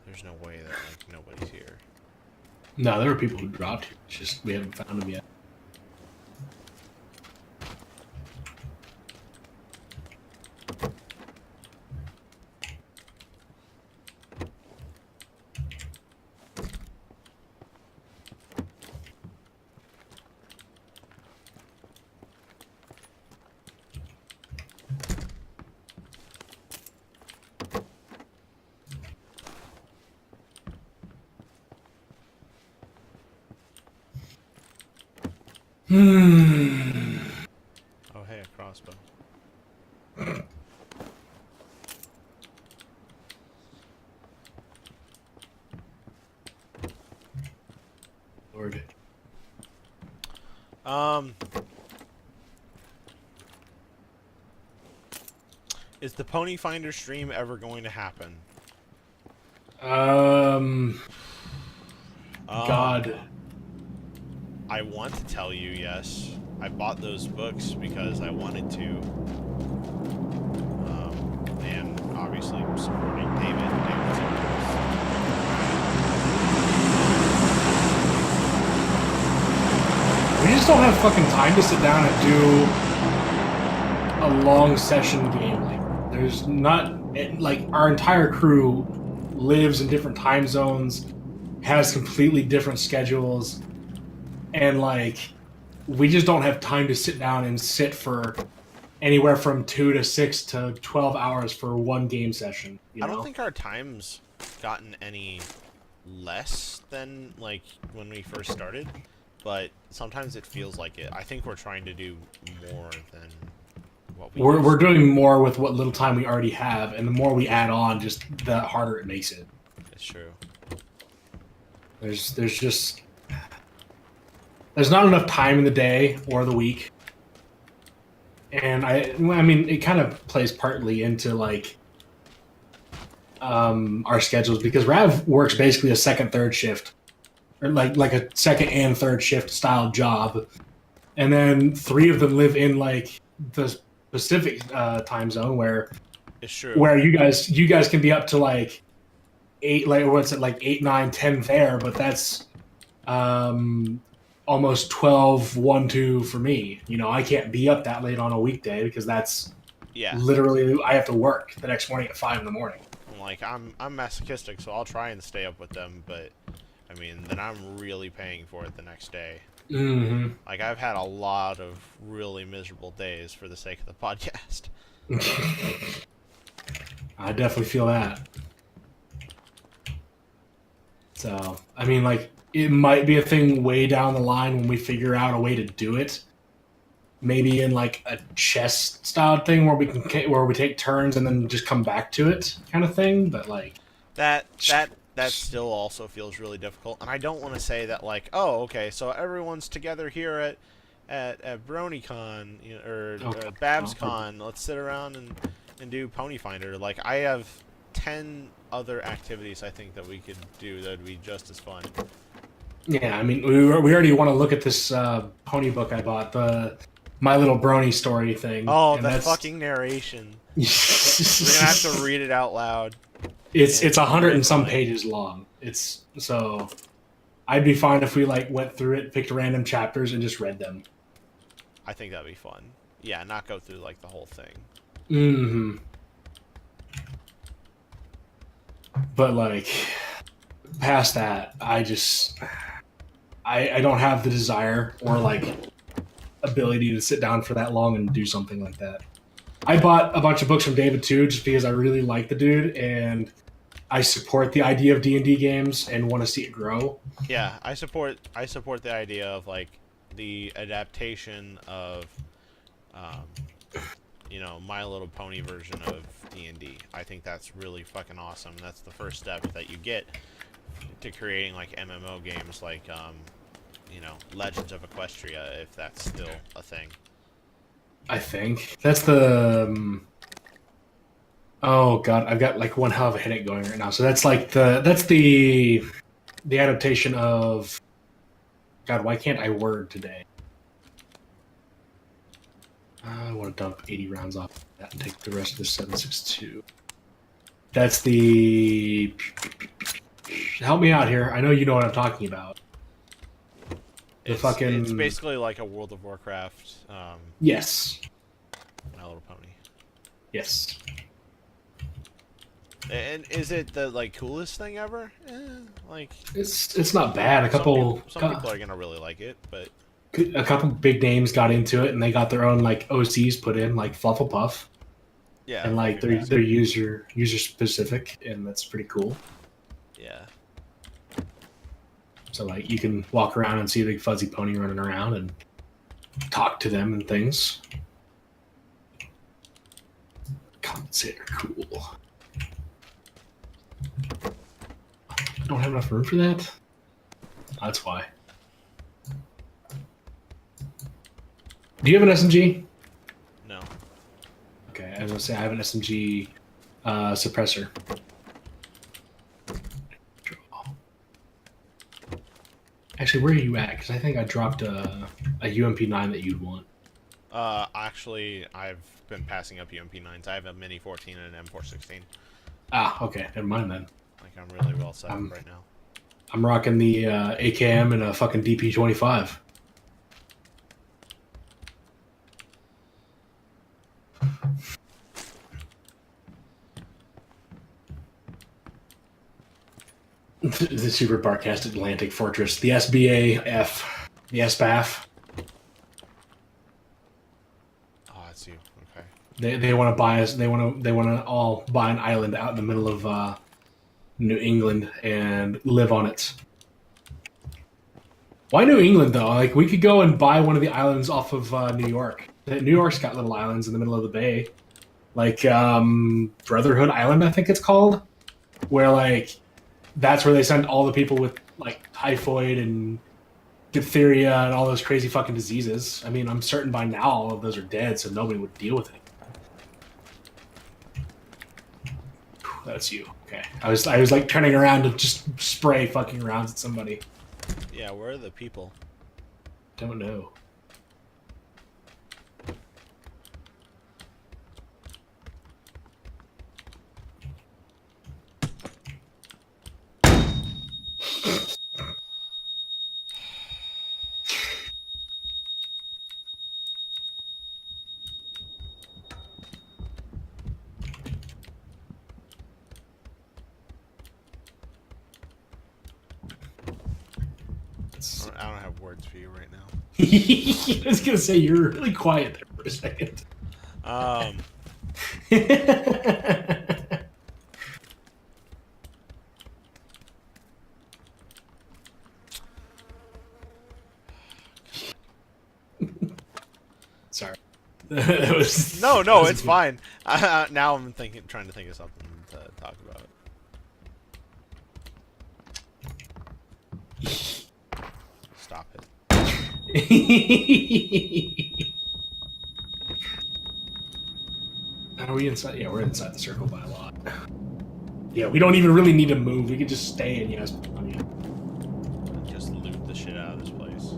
There's no way that like nobody's here. No, there are people who dropped here. It's just we haven't found them yet. Oh hey, a crossbow. Lord. Is the Pony Finder stream ever going to happen? God. I want to tell you yes. I bought those books because I wanted to. And obviously supporting David. We just don't have fucking time to sit down and do a long session game. Like, there's not like our entire crew lives in different time zones, has completely different schedules, and like we just don't have time to sit down and sit for anywhere from 2 to 6 to 12 hours for one game session. You know? I don't think our time's gotten any less than like when we first started, but sometimes it feels like it. I think we're trying to do more than what we're doing more with what little time we already have, and the more we add on, just the harder it makes it. It's true. There's not enough time in the day or the week. And I mean, it kind of plays partly into like our schedules because Rav works basically a second, third shift, or like a second and third shift style job, and then 3 of them live in like the Pacific time zone where it's true. Where you guys can be up to like 8, like what's it like 8, 9, 10 there, but that's almost 12, 1, 2 for me. You know, I can't be up that late on a weekday because that's literally I have to work the next morning at 5 in the morning. Like I'm masochistic, so I'll try and stay up with them, but I mean then I'm really paying for it the next day. Mm-hmm. Like, I've had a lot of really miserable days for the sake of the podcast. I definitely feel that. So, I mean, like, it might be a thing way down the line when we figure out a way to do it. Maybe in like a chess style thing where we take turns and then just come back to it, kind of thing. But like, That still also feels really difficult, and I don't want to say that like, oh, okay, so everyone's together here at BronyCon, you know, or okay, BabsCon. Let's sit around and do Pony Finder. Like, I have 10 other activities I think that we could do that would be just as fun. yeah. I mean, we already want to look at this pony book I bought, the My Little Brony story thing, Oh, and the that's fucking narration. We're gonna have to read it out loud. it's 100 and some riff on it. pages long. It's so I'd be fine if we like went through it, picked random chapters, and just read them. I think that'd be fun. Yeah, not go through like the whole thing. Hmm. But like past that, I don't have the desire or like ability to sit down for that long and do something like that. I bought a bunch of books from David too, just because I really like the dude and I support the idea of D&D games and want to see it grow. Yeah, I support the idea of like the adaptation of um, you know, My Little Pony version of D&D. I think that's really fucking awesome. That's the first step that you get to creating like MMO games like you know, Legends of Equestria, if that's still a thing. I think that's the. Oh god, I've got like one hell of a headache going right now. So that's like the adaptation of. God, why can't I word today? I want to dump 80 rounds off that and take the rest of the 7.62. That's the. Help me out here. I know you know what I'm talking about. It's basically like a World of Warcraft. Yes. My Little Pony. Yes. And is it the like coolest thing ever? Like It's not bad. some people are gonna really like it, but a couple big names got into it and they got their own like OCs put in, like Flufflepuff, yeah, and like they're user specific, and that's pretty cool. Yeah. So like you can walk around and see a big fuzzy pony running around and talk to them and things. Compensator, cool. I don't have enough room for that. That's why. Do you have an SMG? No. Okay, I was gonna say I have an SMG suppressor. Actually, where are you at? Because I think I dropped a UMP9 that you'd want. Actually, I've been passing up UMP9s. I have a Mini 14 and an M416. Ah, okay, never mind then. Like, I'm really well set up right now. I'm rocking the AKM and a fucking DP25. The Super Barcast Atlantic Fortress, the SBAF, the SBAF. Oh, that's you. Okay. They want to buy us. They want to all buy an island out in the middle of New England and live on it. Why New England though? Like we could go and buy one of the islands off of New York. New York's got little islands in the middle of the bay, like Brotherhood Island, I think it's called, where like that's where they send all the people with like typhoid and diphtheria and all those crazy fucking diseases. I mean, I'm certain by now all of those are dead, so nobody would deal with it. That's you. Okay. I was like turning around to just spray fucking rounds at somebody. Yeah, where are the people? Don't know. don't have words for you right now. I was gonna say you're really quiet there for a second. Sorry. That was, No, that was it's fine. Now I'm trying to think of something to talk about. Stop it. Are we inside? Yeah, we're inside the circle by a lot. Yeah, we don't even really need to move. We could just stay and yes. Just loot the shit out of this place.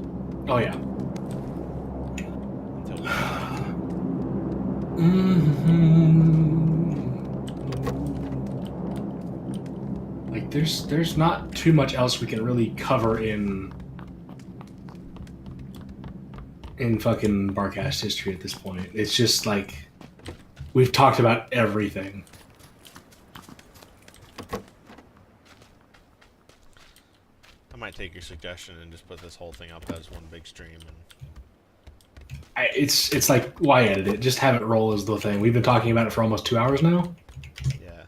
Oh yeah. Until we Like there's not too much else we can really cover in fucking Barcast history at this point. It's just like we've talked about everything. I might take your suggestion and just put this whole thing up as one big stream. And It's like, why edit it? Just have it roll as the thing. We've been talking about it for almost 2 hours now. yeah.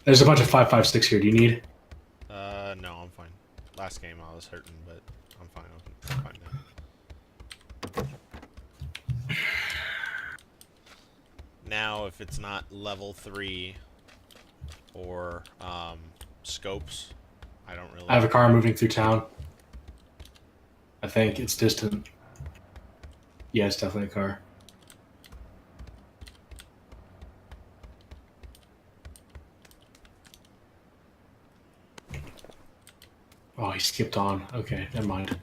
There's a bunch of 5.56 here. Do you need? No, I'm fine. Last game I was hurting, but I'm fine. I'm fine now. Now, if it's not level 3 or scopes, I don't really. I have a car moving through town. I think it's distant. Yeah, it's definitely a car. Oh, he skipped on. Okay, never mind.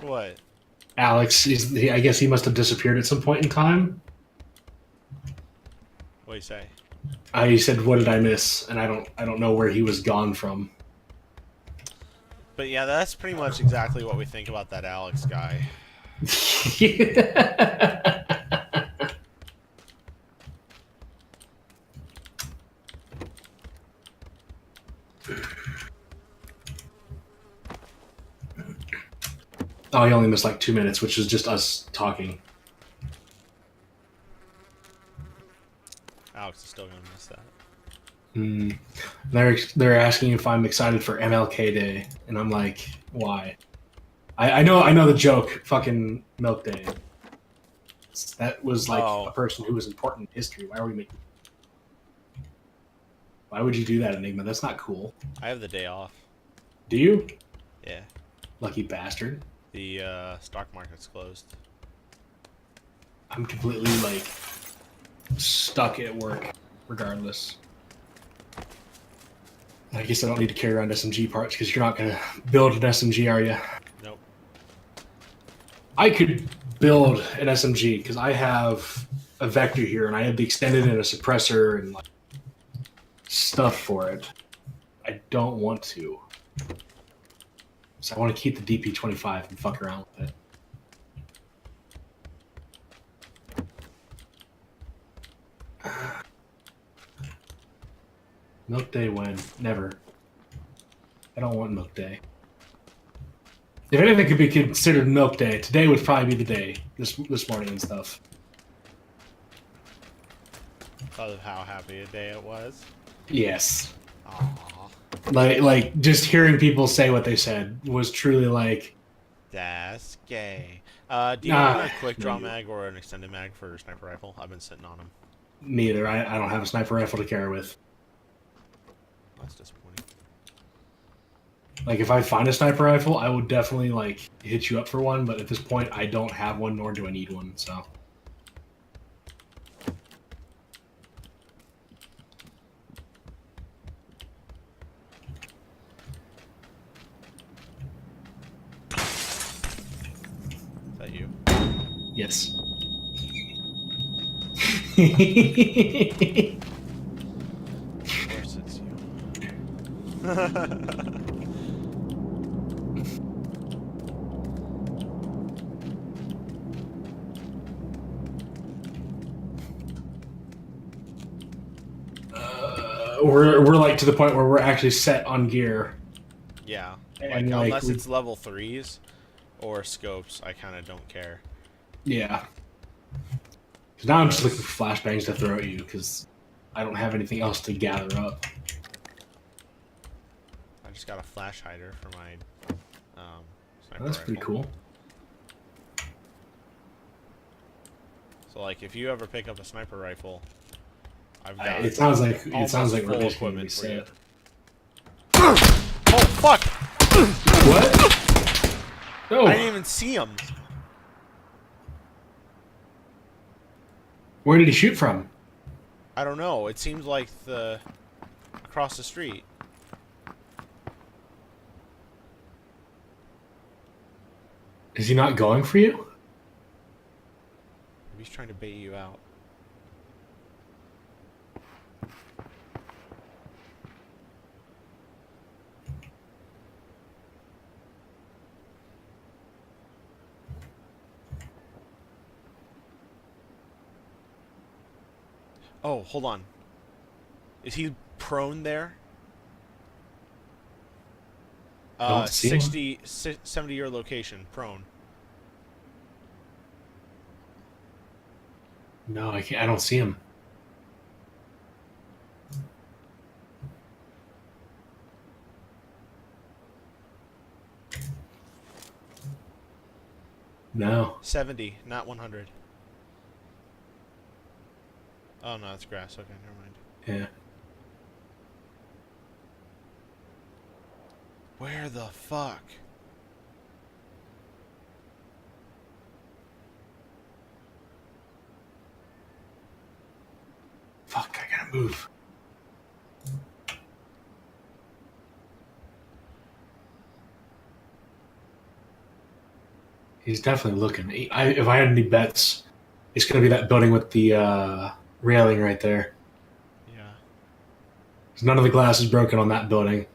What? Alex, I guess he must have disappeared at some point in time. What do you say? I said, "What did I miss?" And I don't know where he was gone from. But yeah, that's pretty much exactly what we think about that Alex guy. Oh, he only missed like 2 minutes, which was just us talking. Alex is still gonna miss that. They're asking if I'm excited for MLK Day, and I'm like, why? I know the joke. Fucking Milk Day. That was like a person who was important in history. Why are we making? Why would you do that, Enigma? That's not cool. I have the day off. Do you? Yeah. Lucky bastard. The stock market's closed. I'm completely like stuck at work, regardless. I guess I don't need to carry around SMG parts because you're not gonna build an SMG, are you? Nope. I could build an SMG because I have a vector here and I have the extended and a suppressor and like stuff for it. I don't want to. So I want to keep the DP-25 and fuck around with it. Milk Day when? Never. I don't want Milk Day. If anything could be considered Milk Day, today would probably be the day. This morning and stuff. Because of how happy a day it was. Yes. Aww. Like just hearing people say what they said was truly like, that's gay. Do you want a quick draw mag or an extended mag for sniper rifle? I've been sitting on them. Neither. I don't have a sniper rifle to carry with. That's disappointing. Like if I find a sniper rifle, I would definitely like hit you up for one. But at this point, I don't have one, nor do I need one. So. Is that you? Yes. Of course it's you. We're like to the point where we're actually set on gear. Yeah, And like like unless it's level 3s or scopes, I kind of don't care. yeah. Because now I'm just looking for flashbangs to throw at you because I don't have anything else to gather up. I just got a flash hider for my sniper That's rifle. pretty cool. So like, if you ever pick up a sniper rifle, I've got It sounds like we're full equipment for you. set. Oh fuck! What? No. I didn't even see him. Where did he shoot from? I don't know. It seems like across the street. Is he not going for you? Maybe he's trying to bait you out. Oh, hold on. Is he prone there? Don't see him. 70 your location, prone. No, I can't. I don't see him. No. 70, not 100. Oh no, it's grass. Okay, never mind. Yeah. Where the fuck? Fuck, I gotta move. He's definitely looking. If I had any bets, it's gonna be that building with the railing right there. Yeah. 'Cause none of the glass is broken on that building.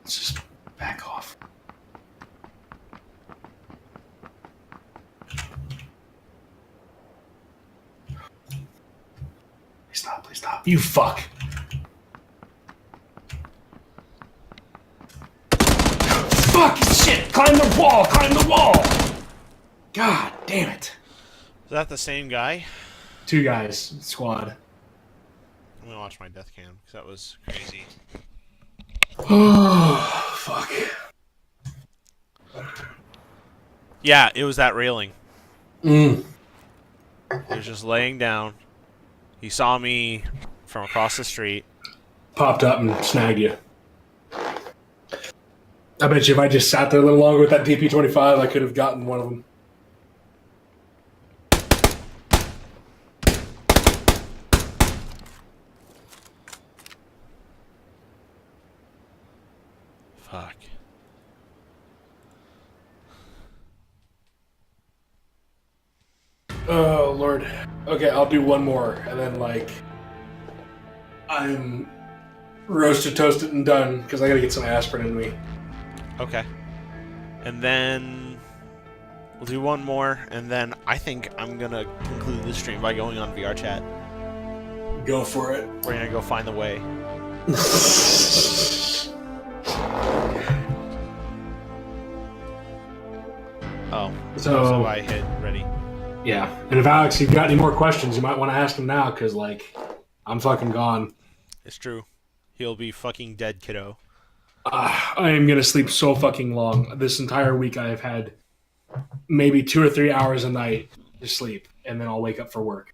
Let's just back off. Please stop. You fuck. Fuck shit! Climb the wall! God damn it. Is that the same guy? 2 guys, squad. I'm gonna watch my death cam because that was crazy. Oh, fuck. Yeah, it was that railing. Mm. He was just laying down. He saw me from across the street. Popped up and snagged you. I bet you if I just sat there a little longer with that DP-25, I could have gotten one of them. Fuck. Oh, Lord. Okay, I'll do one more, and then, like, I'm roasted, toasted, and done, because I gotta get some aspirin in me. Okay. And then we'll do one more, and then I think I'm gonna conclude this stream by going on VR chat. Go for it. We're gonna go find the way. Oh, so I hit ready. Yeah, and if Alex, you've got any more questions, you might want to ask him now, because, like, I'm fucking gone. It's true. He'll be fucking dead, kiddo. I am gonna sleep so fucking long. This entire week I have had maybe 2 or 3 hours a night to sleep, and then I'll wake up for work.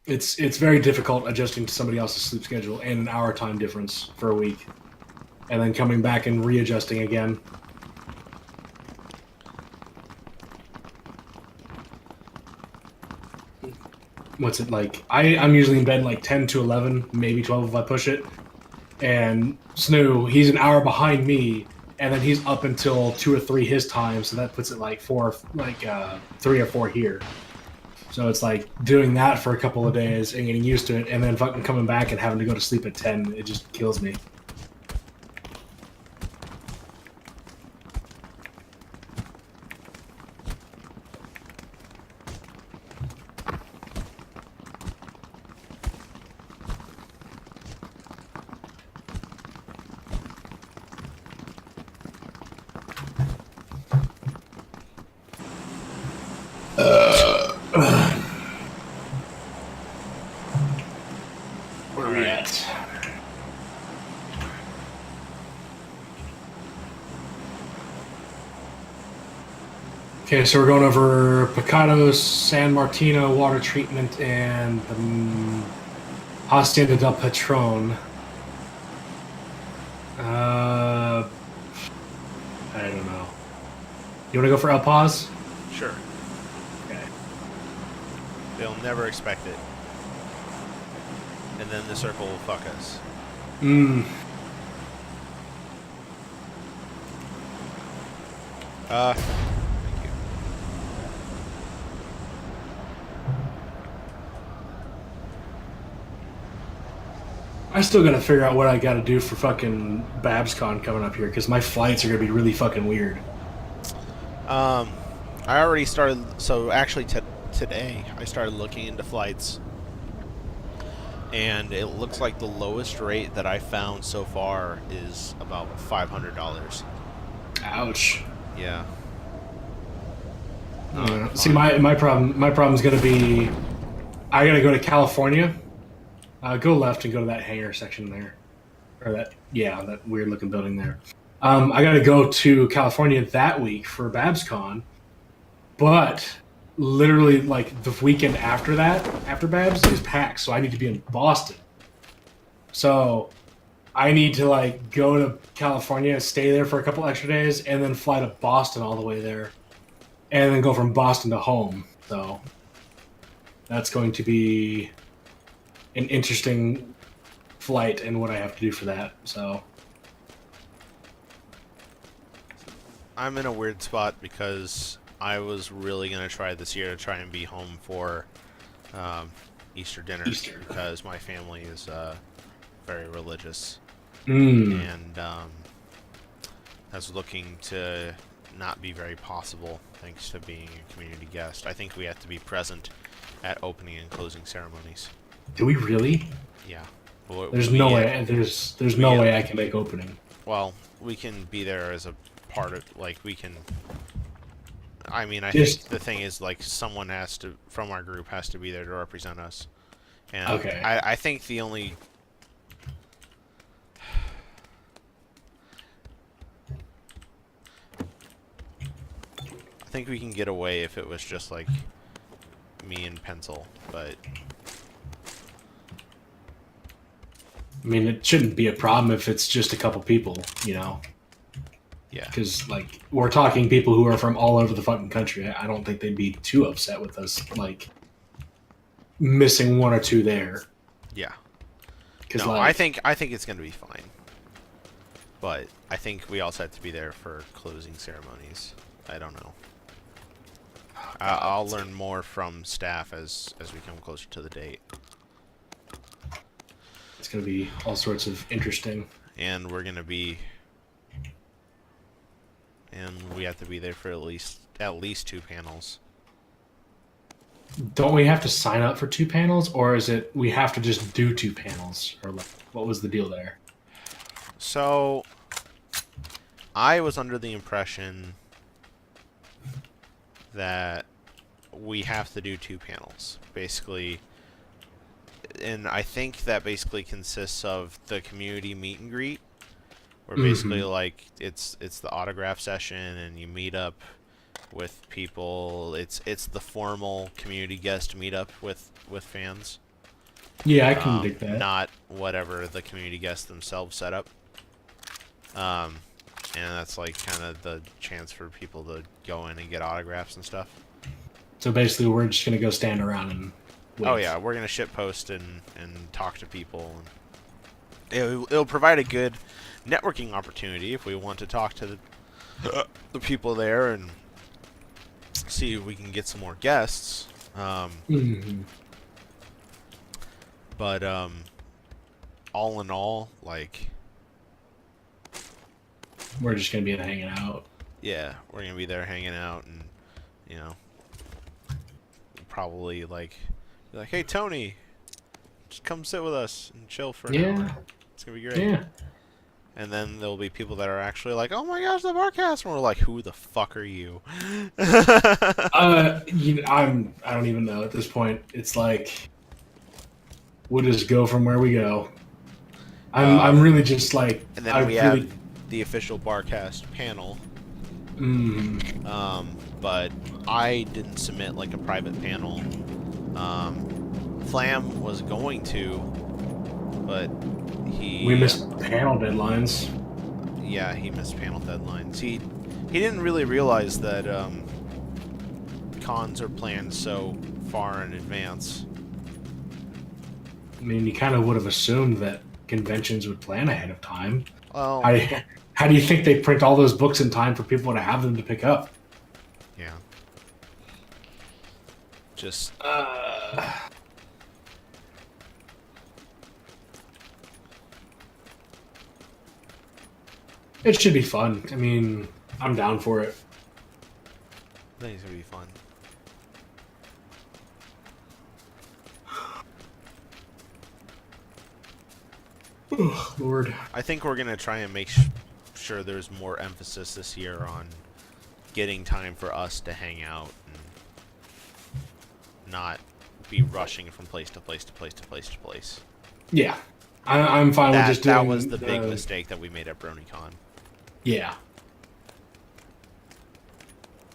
It's very difficult adjusting to somebody else's sleep schedule and an hour time difference for a week, and then coming back and readjusting again. What's it like? I'm usually in bed like 10 to 11, maybe 12 if I push it. And Snoo, he's an hour behind me, and then he's up until 2 or 3 his time, so that puts it like 3 or 4 here. So it's like doing that for a couple of days and getting used to it, and then fucking coming back and having to go to sleep at 10. It just kills me. Where are we at? Okay, so we're going over Picados, San Martino water treatment, and Hacienda del Patron. I don't know. You want to go for El Paz? Sure. Okay. They'll never expect it. And then the circle will fuck us. Thank you. I still gotta figure out what I gotta do for fucking BabsCon coming up here, because my flights are gonna be really fucking weird. I already started. So actually, today I started looking into flights, and it looks like the lowest rate that I found so far is about $500. Ouch. Yeah. See, my problem is gonna be, I gotta go to California. Go left and go to that hangar section there, or that weird looking building there. I gotta go to California that week for BabsCon, but literally like the weekend after that, after Babs, is packed, so I need to be in Boston. So I need to like go to California, stay there for a couple extra days, and then fly to Boston all the way there, and then go from Boston to home. So that's going to be an interesting flight and what I have to do for that. So I'm in a weird spot because I was really going to try this year to try and be home for Easter dinner because my family is very religious. And that's looking to not be very possible thanks to being a community guest. I think we have to be present at opening and closing ceremonies. Do we really? Yeah. There's no way. There's no way I can make opening. Well, we can be there as a part of, like, we can. I mean, I think the thing is, like, someone has to from our group has to be there to represent us. And okay. I think the only. I think we can get away if it was just like me and Pencil, but. I mean, it shouldn't be a problem if it's just a couple people, you know? Yeah. Because, like, we're talking people who are from all over the fucking country. I don't think they'd be too upset with us, like, missing one or two there. Yeah. No, like, I think it's going to be fine. But I think we also have to be there for closing ceremonies. I don't know. I'll learn more from staff as we come closer to the date. It's going to be all sorts of interesting. And we're going to be... And we have to be there for at least 2 panels. Don't we have to sign up for 2 panels? Or is it we have to just do 2 panels? Or like, what was the deal there? So... I was under the impression that we have to do 2 panels. Basically... And I think that basically consists of the community meet and greet, where basically like it's the autograph session and you meet up with people. It's the formal community guest meetup with fans. Yeah, I can dig that. Not whatever the community guests themselves set up. And that's like kind of the chance for people to go in and get autographs and stuff. So basically, we're just gonna go stand around and wait. Oh yeah, we're gonna shitpost and talk to people. it'll provide a good networking opportunity if we want to talk to the people there and see if we can get some more guests. But all in all, like, we're just gonna be hanging out. yeah, we're gonna be there hanging out, and you know, probably like, be like, hey Tony, just come sit with us and chill for an hour. It's gonna be great. Yeah. And then there'll be people that are actually like, oh my gosh, the Barcast, and we're like, who the fuck are you? I don't even know at this point. It's like, we'll just go from where we go. I'm really just like, and then we have the official Barcast panel. But I didn't submit like a private panel. Flam was going to, but we missed panel deadlines. Yeah, he missed panel deadlines. He didn't really realize that cons are planned so far in advance. I mean, you kind of would have assumed that conventions would plan ahead of time. Well, how do you think they print all those books in time for people to have them to pick up? Yeah. Just it should be fun. I mean, I'm down for it. I think it's gonna be fun. Oh, Lord. I think we're gonna try and make sure there's more emphasis this year on getting time for us to hang out and not be rushing from place to place to place to place to place. Yeah, I'm fine with just doing. That was the big mistake that we made at BronyCon. Yeah.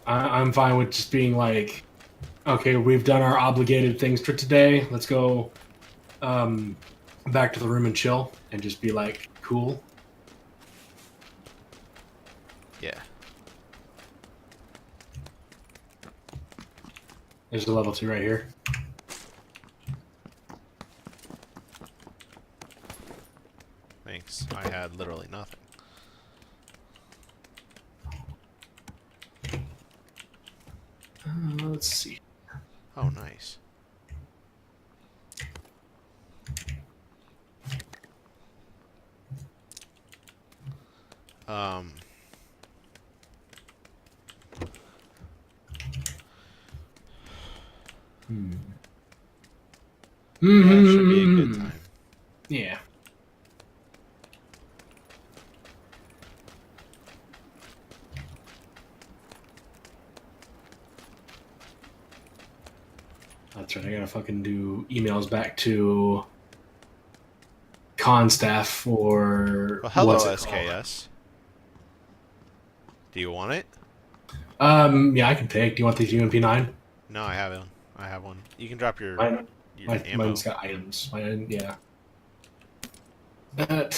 I'm fine with just being like, okay, we've done our obligated things for today. Let's go back to the room and chill and just be like, cool. Yeah. There's a level 2 right here. Thanks. I had literally nothing. Let's see. Oh, nice. That should be a good time. Yeah. That's right. I gotta fucking do emails back to con staff for. Well, hello, what's it SKS. Do you want it? Yeah, I can take. Do you want the UMP9? No, I have it. I have one. You can drop your ammo. Mine's got items. Mine, yeah. That.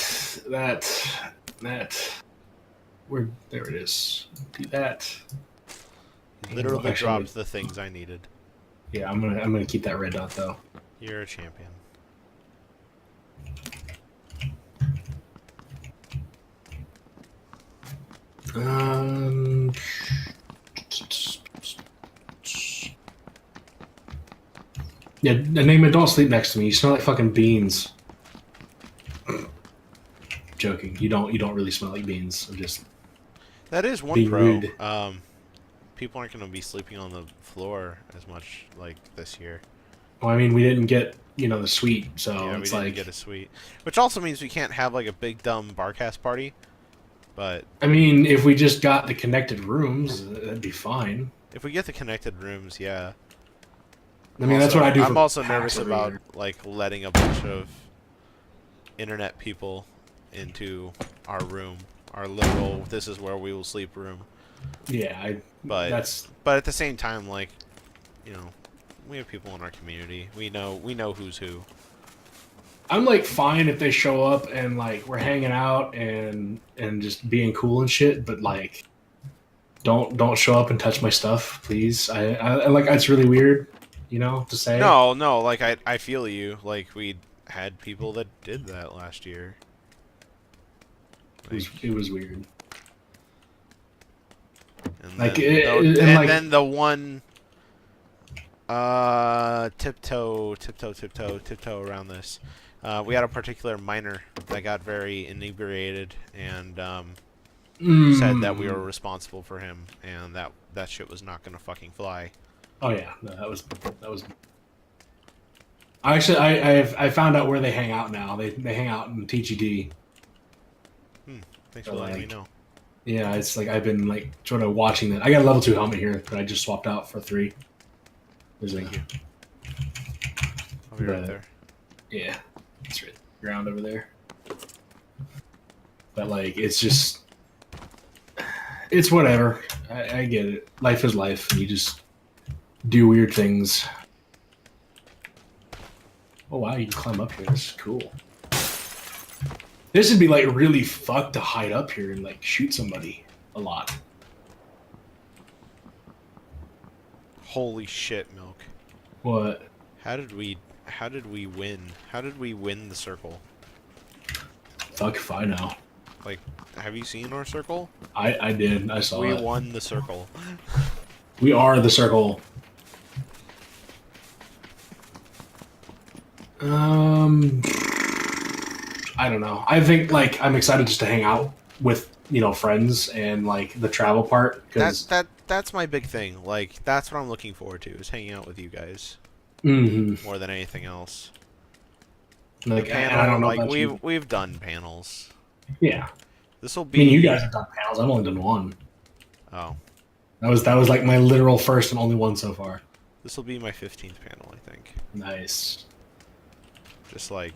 Where? There it is. Do that. Literally dropped the things I needed. Yeah, I'm gonna keep that red dot though. You're a champion. Yeah, Enigma, don't sleep next to me. You smell like fucking beans. Joking. You don't really smell like beans. I'm just. That is one being pro. rude. People aren't going to be sleeping on the floor as much like this year. Well, I mean, we didn't get the suite, so Yeah, it's we like didn't get a suite, which also means we can't have like a big dumb Barcast party. But I mean, if we just got the connected rooms, that'd be fine. if we get the connected rooms, yeah. I mean, that's what I do. I'm also PAX nervous every about year. like letting a bunch of internet people into our room, our literal "this is where we will sleep" room. Yeah, But that's. But at the same time, like, we have people in our community. We know who's who. I'm like fine if they show up and like we're hanging out and just being cool and shit, but like don't show up and touch my stuff, please. I like it's really weird, to say. No, like I feel you. Like had people that did that last year. It was weird. And Like, then the one tiptoe around this. We had a particular miner that got very inebriated and said that we were responsible for him, and that shit was not gonna fucking fly. Oh yeah, no, that was. Actually, I found out where they hang out now. They hang out in TGD. Thanks for letting me know. Yeah, it's like I've been like sort of watching that. I got a level 2 helmet here that I just swapped out for 3. Thank you. I'll be right there. Yeah, it's right ground over there. But like, it's just, it's whatever. I get it. Life is life. And you just do weird things. Oh wow, you can climb up here. This is cool. This would be like really fucked to hide up here and like shoot somebody a lot. Holy shit, Milk. What? How did we win? How did we win the circle? Fuck if I know. Like, have you seen our circle? I did. I saw it. We won the circle. We are the circle. I don't know. I think like I'm excited just to hang out with friends and like the travel part because that's my big thing. Like that's what I'm looking forward to is hanging out with you guys more than anything else. Like panel, I don't know. Like we've done panels. Yeah. This will be. I mean, you guys have done panels. I've only done one. Oh. That was like my literal first and only one so far. This will be my 15th panel, I think. Nice. Just like,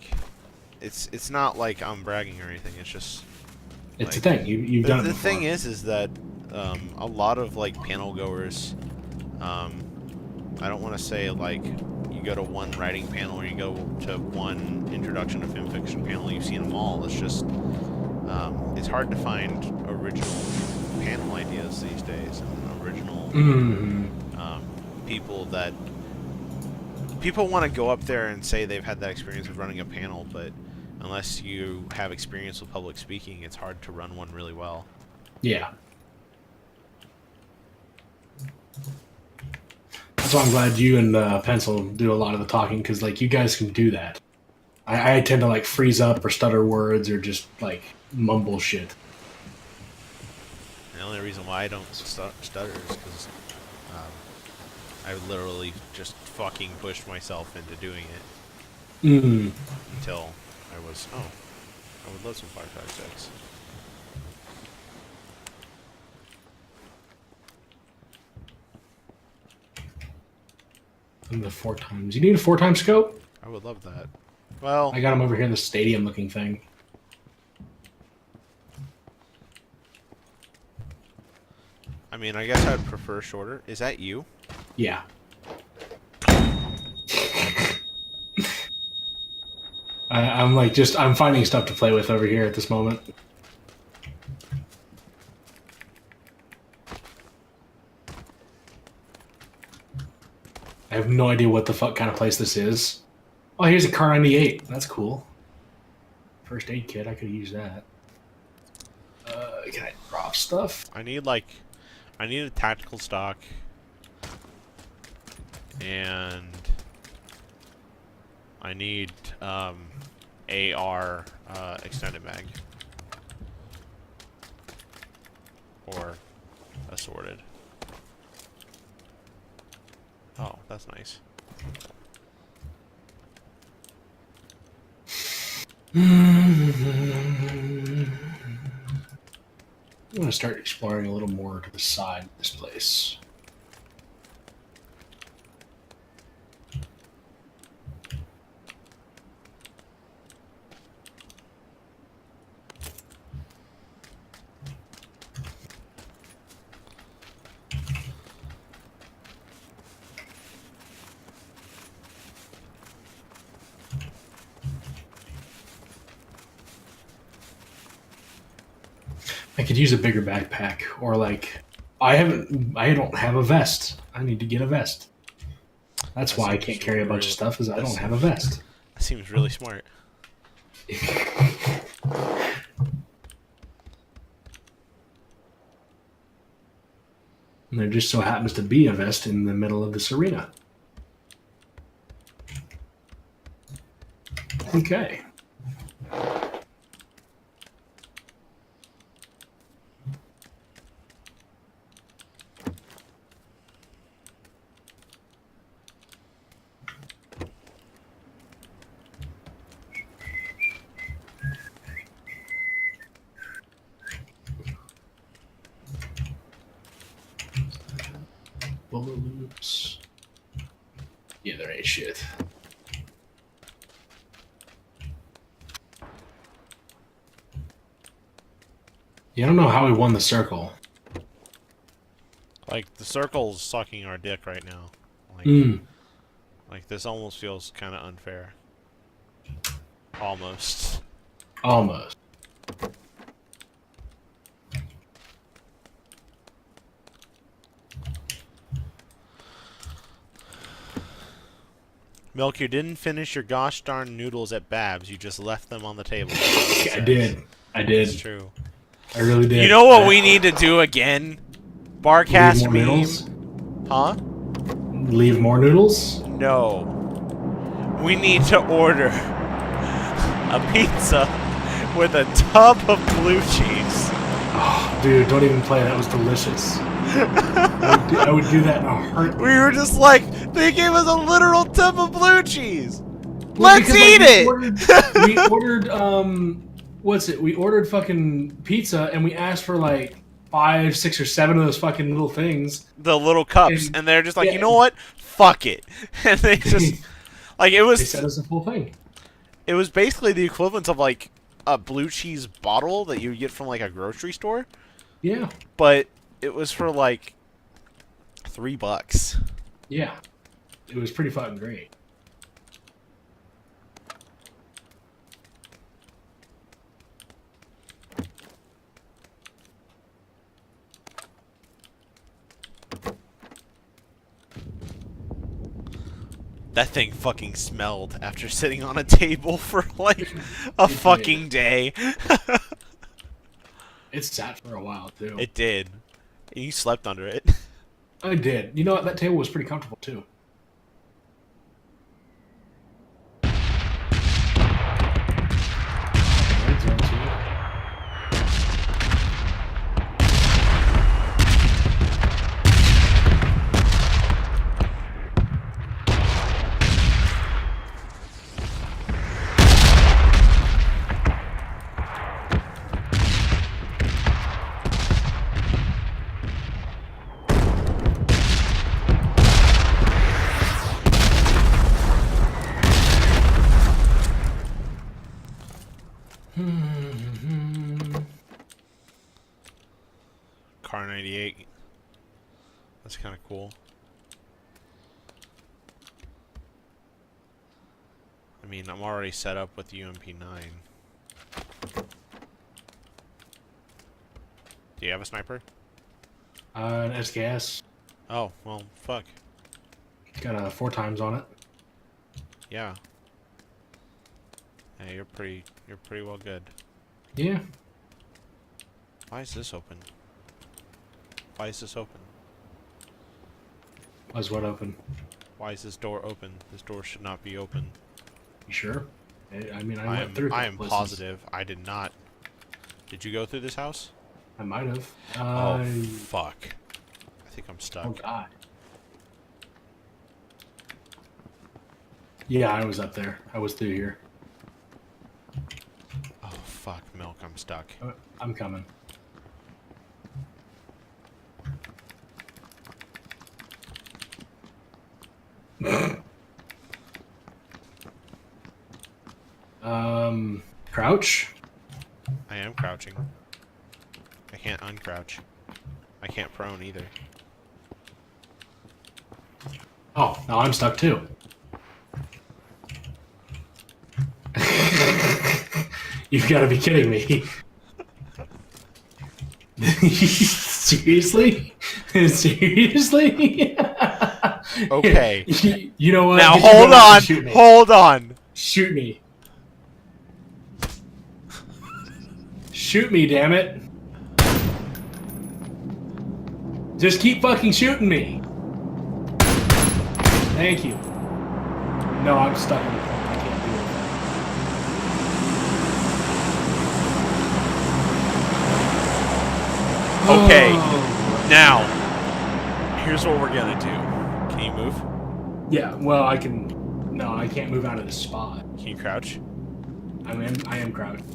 it's not like I'm bragging or anything. It's just. It's a thing. You've done it before. The thing is that a lot of like panel goers, I don't want to say like you go to one writing panel or you go to one introduction to film fiction panel. You've seen them all. It's just it's hard to find original panel ideas these days and original people want to go up there and say they've had that experience of running a panel, but unless you have experience with public speaking, it's hard to run one really well. Yeah. That's why I'm glad you and Pencil do a lot of the talking, because like you guys can do that. I tend to like freeze up or stutter words or just like mumble shit. The only reason why I don't stutter is because I literally just fucking pushed myself into doing it until I was, I would love some 5.56. And the 4 times. You need a 4-time scope? I would love that. Well, I got him over here in the stadium looking thing. I mean, I guess I'd prefer shorter. Is that you? Yeah. I'm finding stuff to play with over here at this moment. I have no idea what the fuck kind of place this is. Oh, here's a Car 98. That's cool. First aid kit. I could use that. Can I drop stuff? I need a tactical stock. And I need AR extended mag. Or assorted. Oh, that's nice. I'm going to start exploring a little more to the side of this place. I could use a bigger backpack, or like, I don't have a vest. I need to get a vest. That's why I can't carry a bunch of stuff, is I don't have a vest. That seems really smart. And there just so happens to be a vest in the middle of this arena. Okay. Bullets. Yeah, there ain't shit. Yeah, I don't know how we won the circle. Like, the circle's sucking our dick right now. Like, like this almost feels kind of unfair. Almost. Almost. Milk, you didn't finish your gosh darn noodles at Babs. You just left them on the table. I did. It's true. I really did. You know what we need to do again? Barcast Leave more noodles? Huh? Leave more noodles? No. We need to order a pizza with a tub of blue cheese. Oh, dude, don't even play. That was delicious. I would do that in a heartbeat. We were just like, they gave us a literal tub of blue cheese. Let's eat it! We ordered, we ordered fucking pizza and we asked for like 5, 6, or 7 of those fucking little things. The little cups. And they're just like, you know what? Fuck it. And they just, like, it was... They sent us the full thing. It was basically the equivalent of like a blue cheese bottle that you would get from like a grocery store. Yeah. But it was for like $3. Yeah. It was pretty fucking great. That thing fucking smelled after sitting on a table for like a fucking day. It sat for a while too. It did. You slept under it. I did. You know what? That table was pretty comfortable too. Car 98. That's kind of cool. I mean, I'm already set up with UMP9. Do you have a sniper? An SKS. Oh, well, fuck. It's got 4 times on it. Yeah. Hey, you're pretty well good. Yeah. Why is this open? Why is this open? Was what open? Why is this door open? This door should not be open. You sure? I mean, I went through. I am positive. I did not. Did you go through this house? I might have. Oh, fuck. I think I'm stuck. Oh, God. Yeah, I was up there. I was through here. Oh, fuck, Milk. I'm stuck. I'm coming. Crouch? I am crouching. I can't uncrouch. I can't prone either. Oh, now I'm stuck too. You've got to be kidding me. Seriously? Seriously? Okay. You know what? Now hold on. Hold on. Shoot me. Shoot me, damn it. Just keep fucking shooting me. Thank you. No, I'm stuck in the car. I can't do it. Okay, Oh. now, here's what we're gonna do. Can you move? Yeah, well, I can... No, I can't move out of this spot. Can you crouch? I am crouched.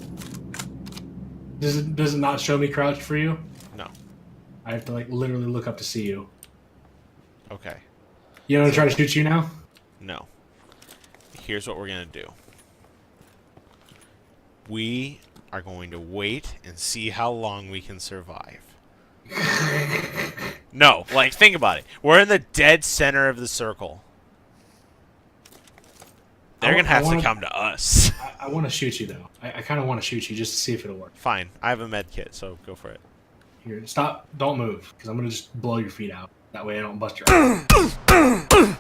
Does it not show me crouched for you? No. I have to, like, literally look up to see you. Okay. You want to try to shoot you now? No. Here's what we're gonna do. We are going to wait and see how long we can survive. No, like, think about it. We're in the dead center of the circle. They're gonna have to come to us. I want to shoot you, though. I kind of want to shoot you just to see if it'll work. Fine. I have a med kit, so go for it. Here, stop. Don't move, because I'm going to just blow your feet out. That way I don't bust your eye.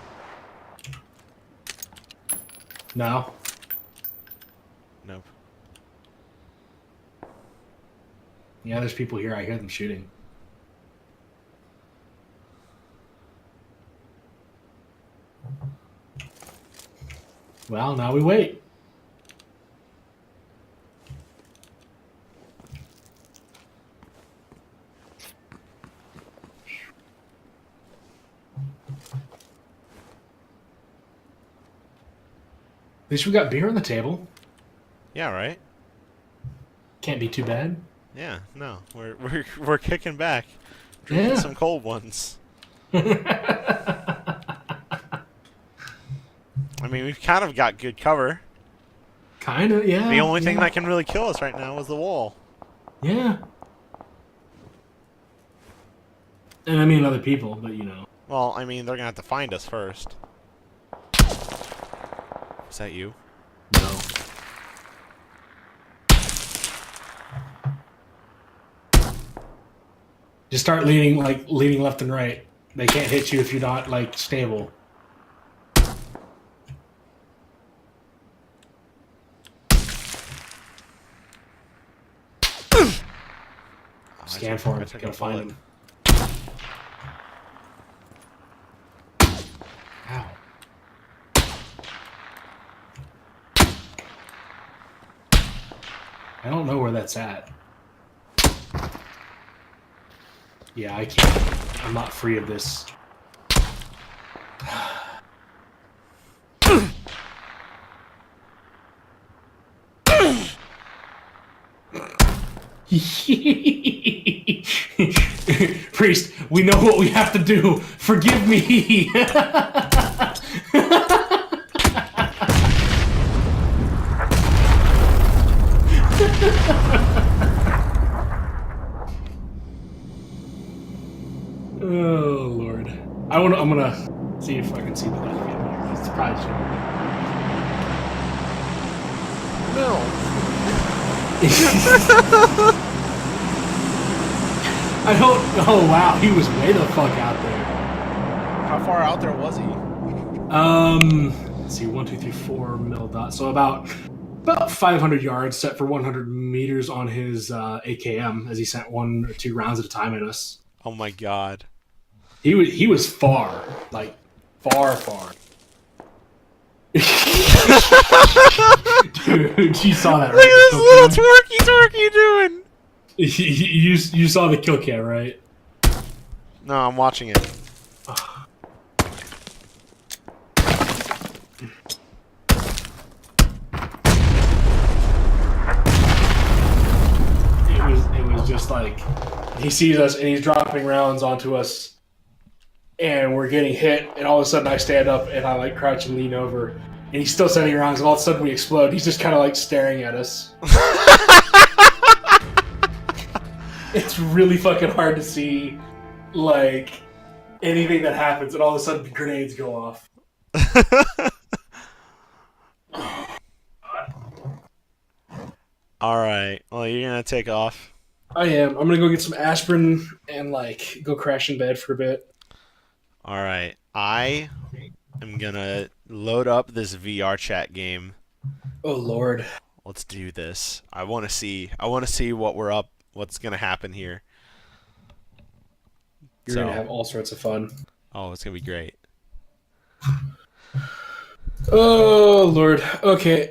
No? Nope. Yeah, there's people here. I hear them shooting. Well, now we wait. At least we got beer on the table. Yeah, right? Can't be too bad. Yeah, no. We're kicking back. Drinking some cold ones. I mean, we've kind of got good cover. Kind of, yeah. The only thing that can really kill us right now is the wall. Yeah. And I mean other people, but you know. Well, I mean, they're gonna have to find us first. Is that you? No. Just start leaning left and right. They can't hit you if you're not like stable. Scan for him. Gotta find him. Ow. I don't know where that's at. Yeah, I can't. I'm not free of this. Priest, we know what we have to do. Forgive me. Oh Lord! I'm gonna see if I can see the left camera. It's probably No. I don't. Oh wow, he was way the fuck out there. How far out there was he? Let's see, 1, 2, 3, 4 mil dot. So about 500 yards, set for 100 meters on his AKM as he sent 1 or 2 rounds at a time at us. Oh my god. He was far, like far. Dude, you saw that, Look right? at this little twerky doing. You saw the kill cam, right? No, I'm watching it. It was just like he sees us and he's dropping rounds onto us, and we're getting hit, and all of a sudden I stand up and I like crouch and lean over, and he's still sending rounds, and all of a sudden we explode. He's just kind of like staring at us. It's really fucking hard to see, like, anything that happens, and all of a sudden grenades go off. Alright, well, you're gonna take off. I am. I'm gonna go get some aspirin and, like, go crash in bed for a bit. Alright, I am gonna load up this VR chat game Oh Lord. Let's do this. I want to see. I want to see what we're up. What's gonna happen here? You're gonna have all sorts of fun. Oh, it's gonna be great. Oh Lord. Okay.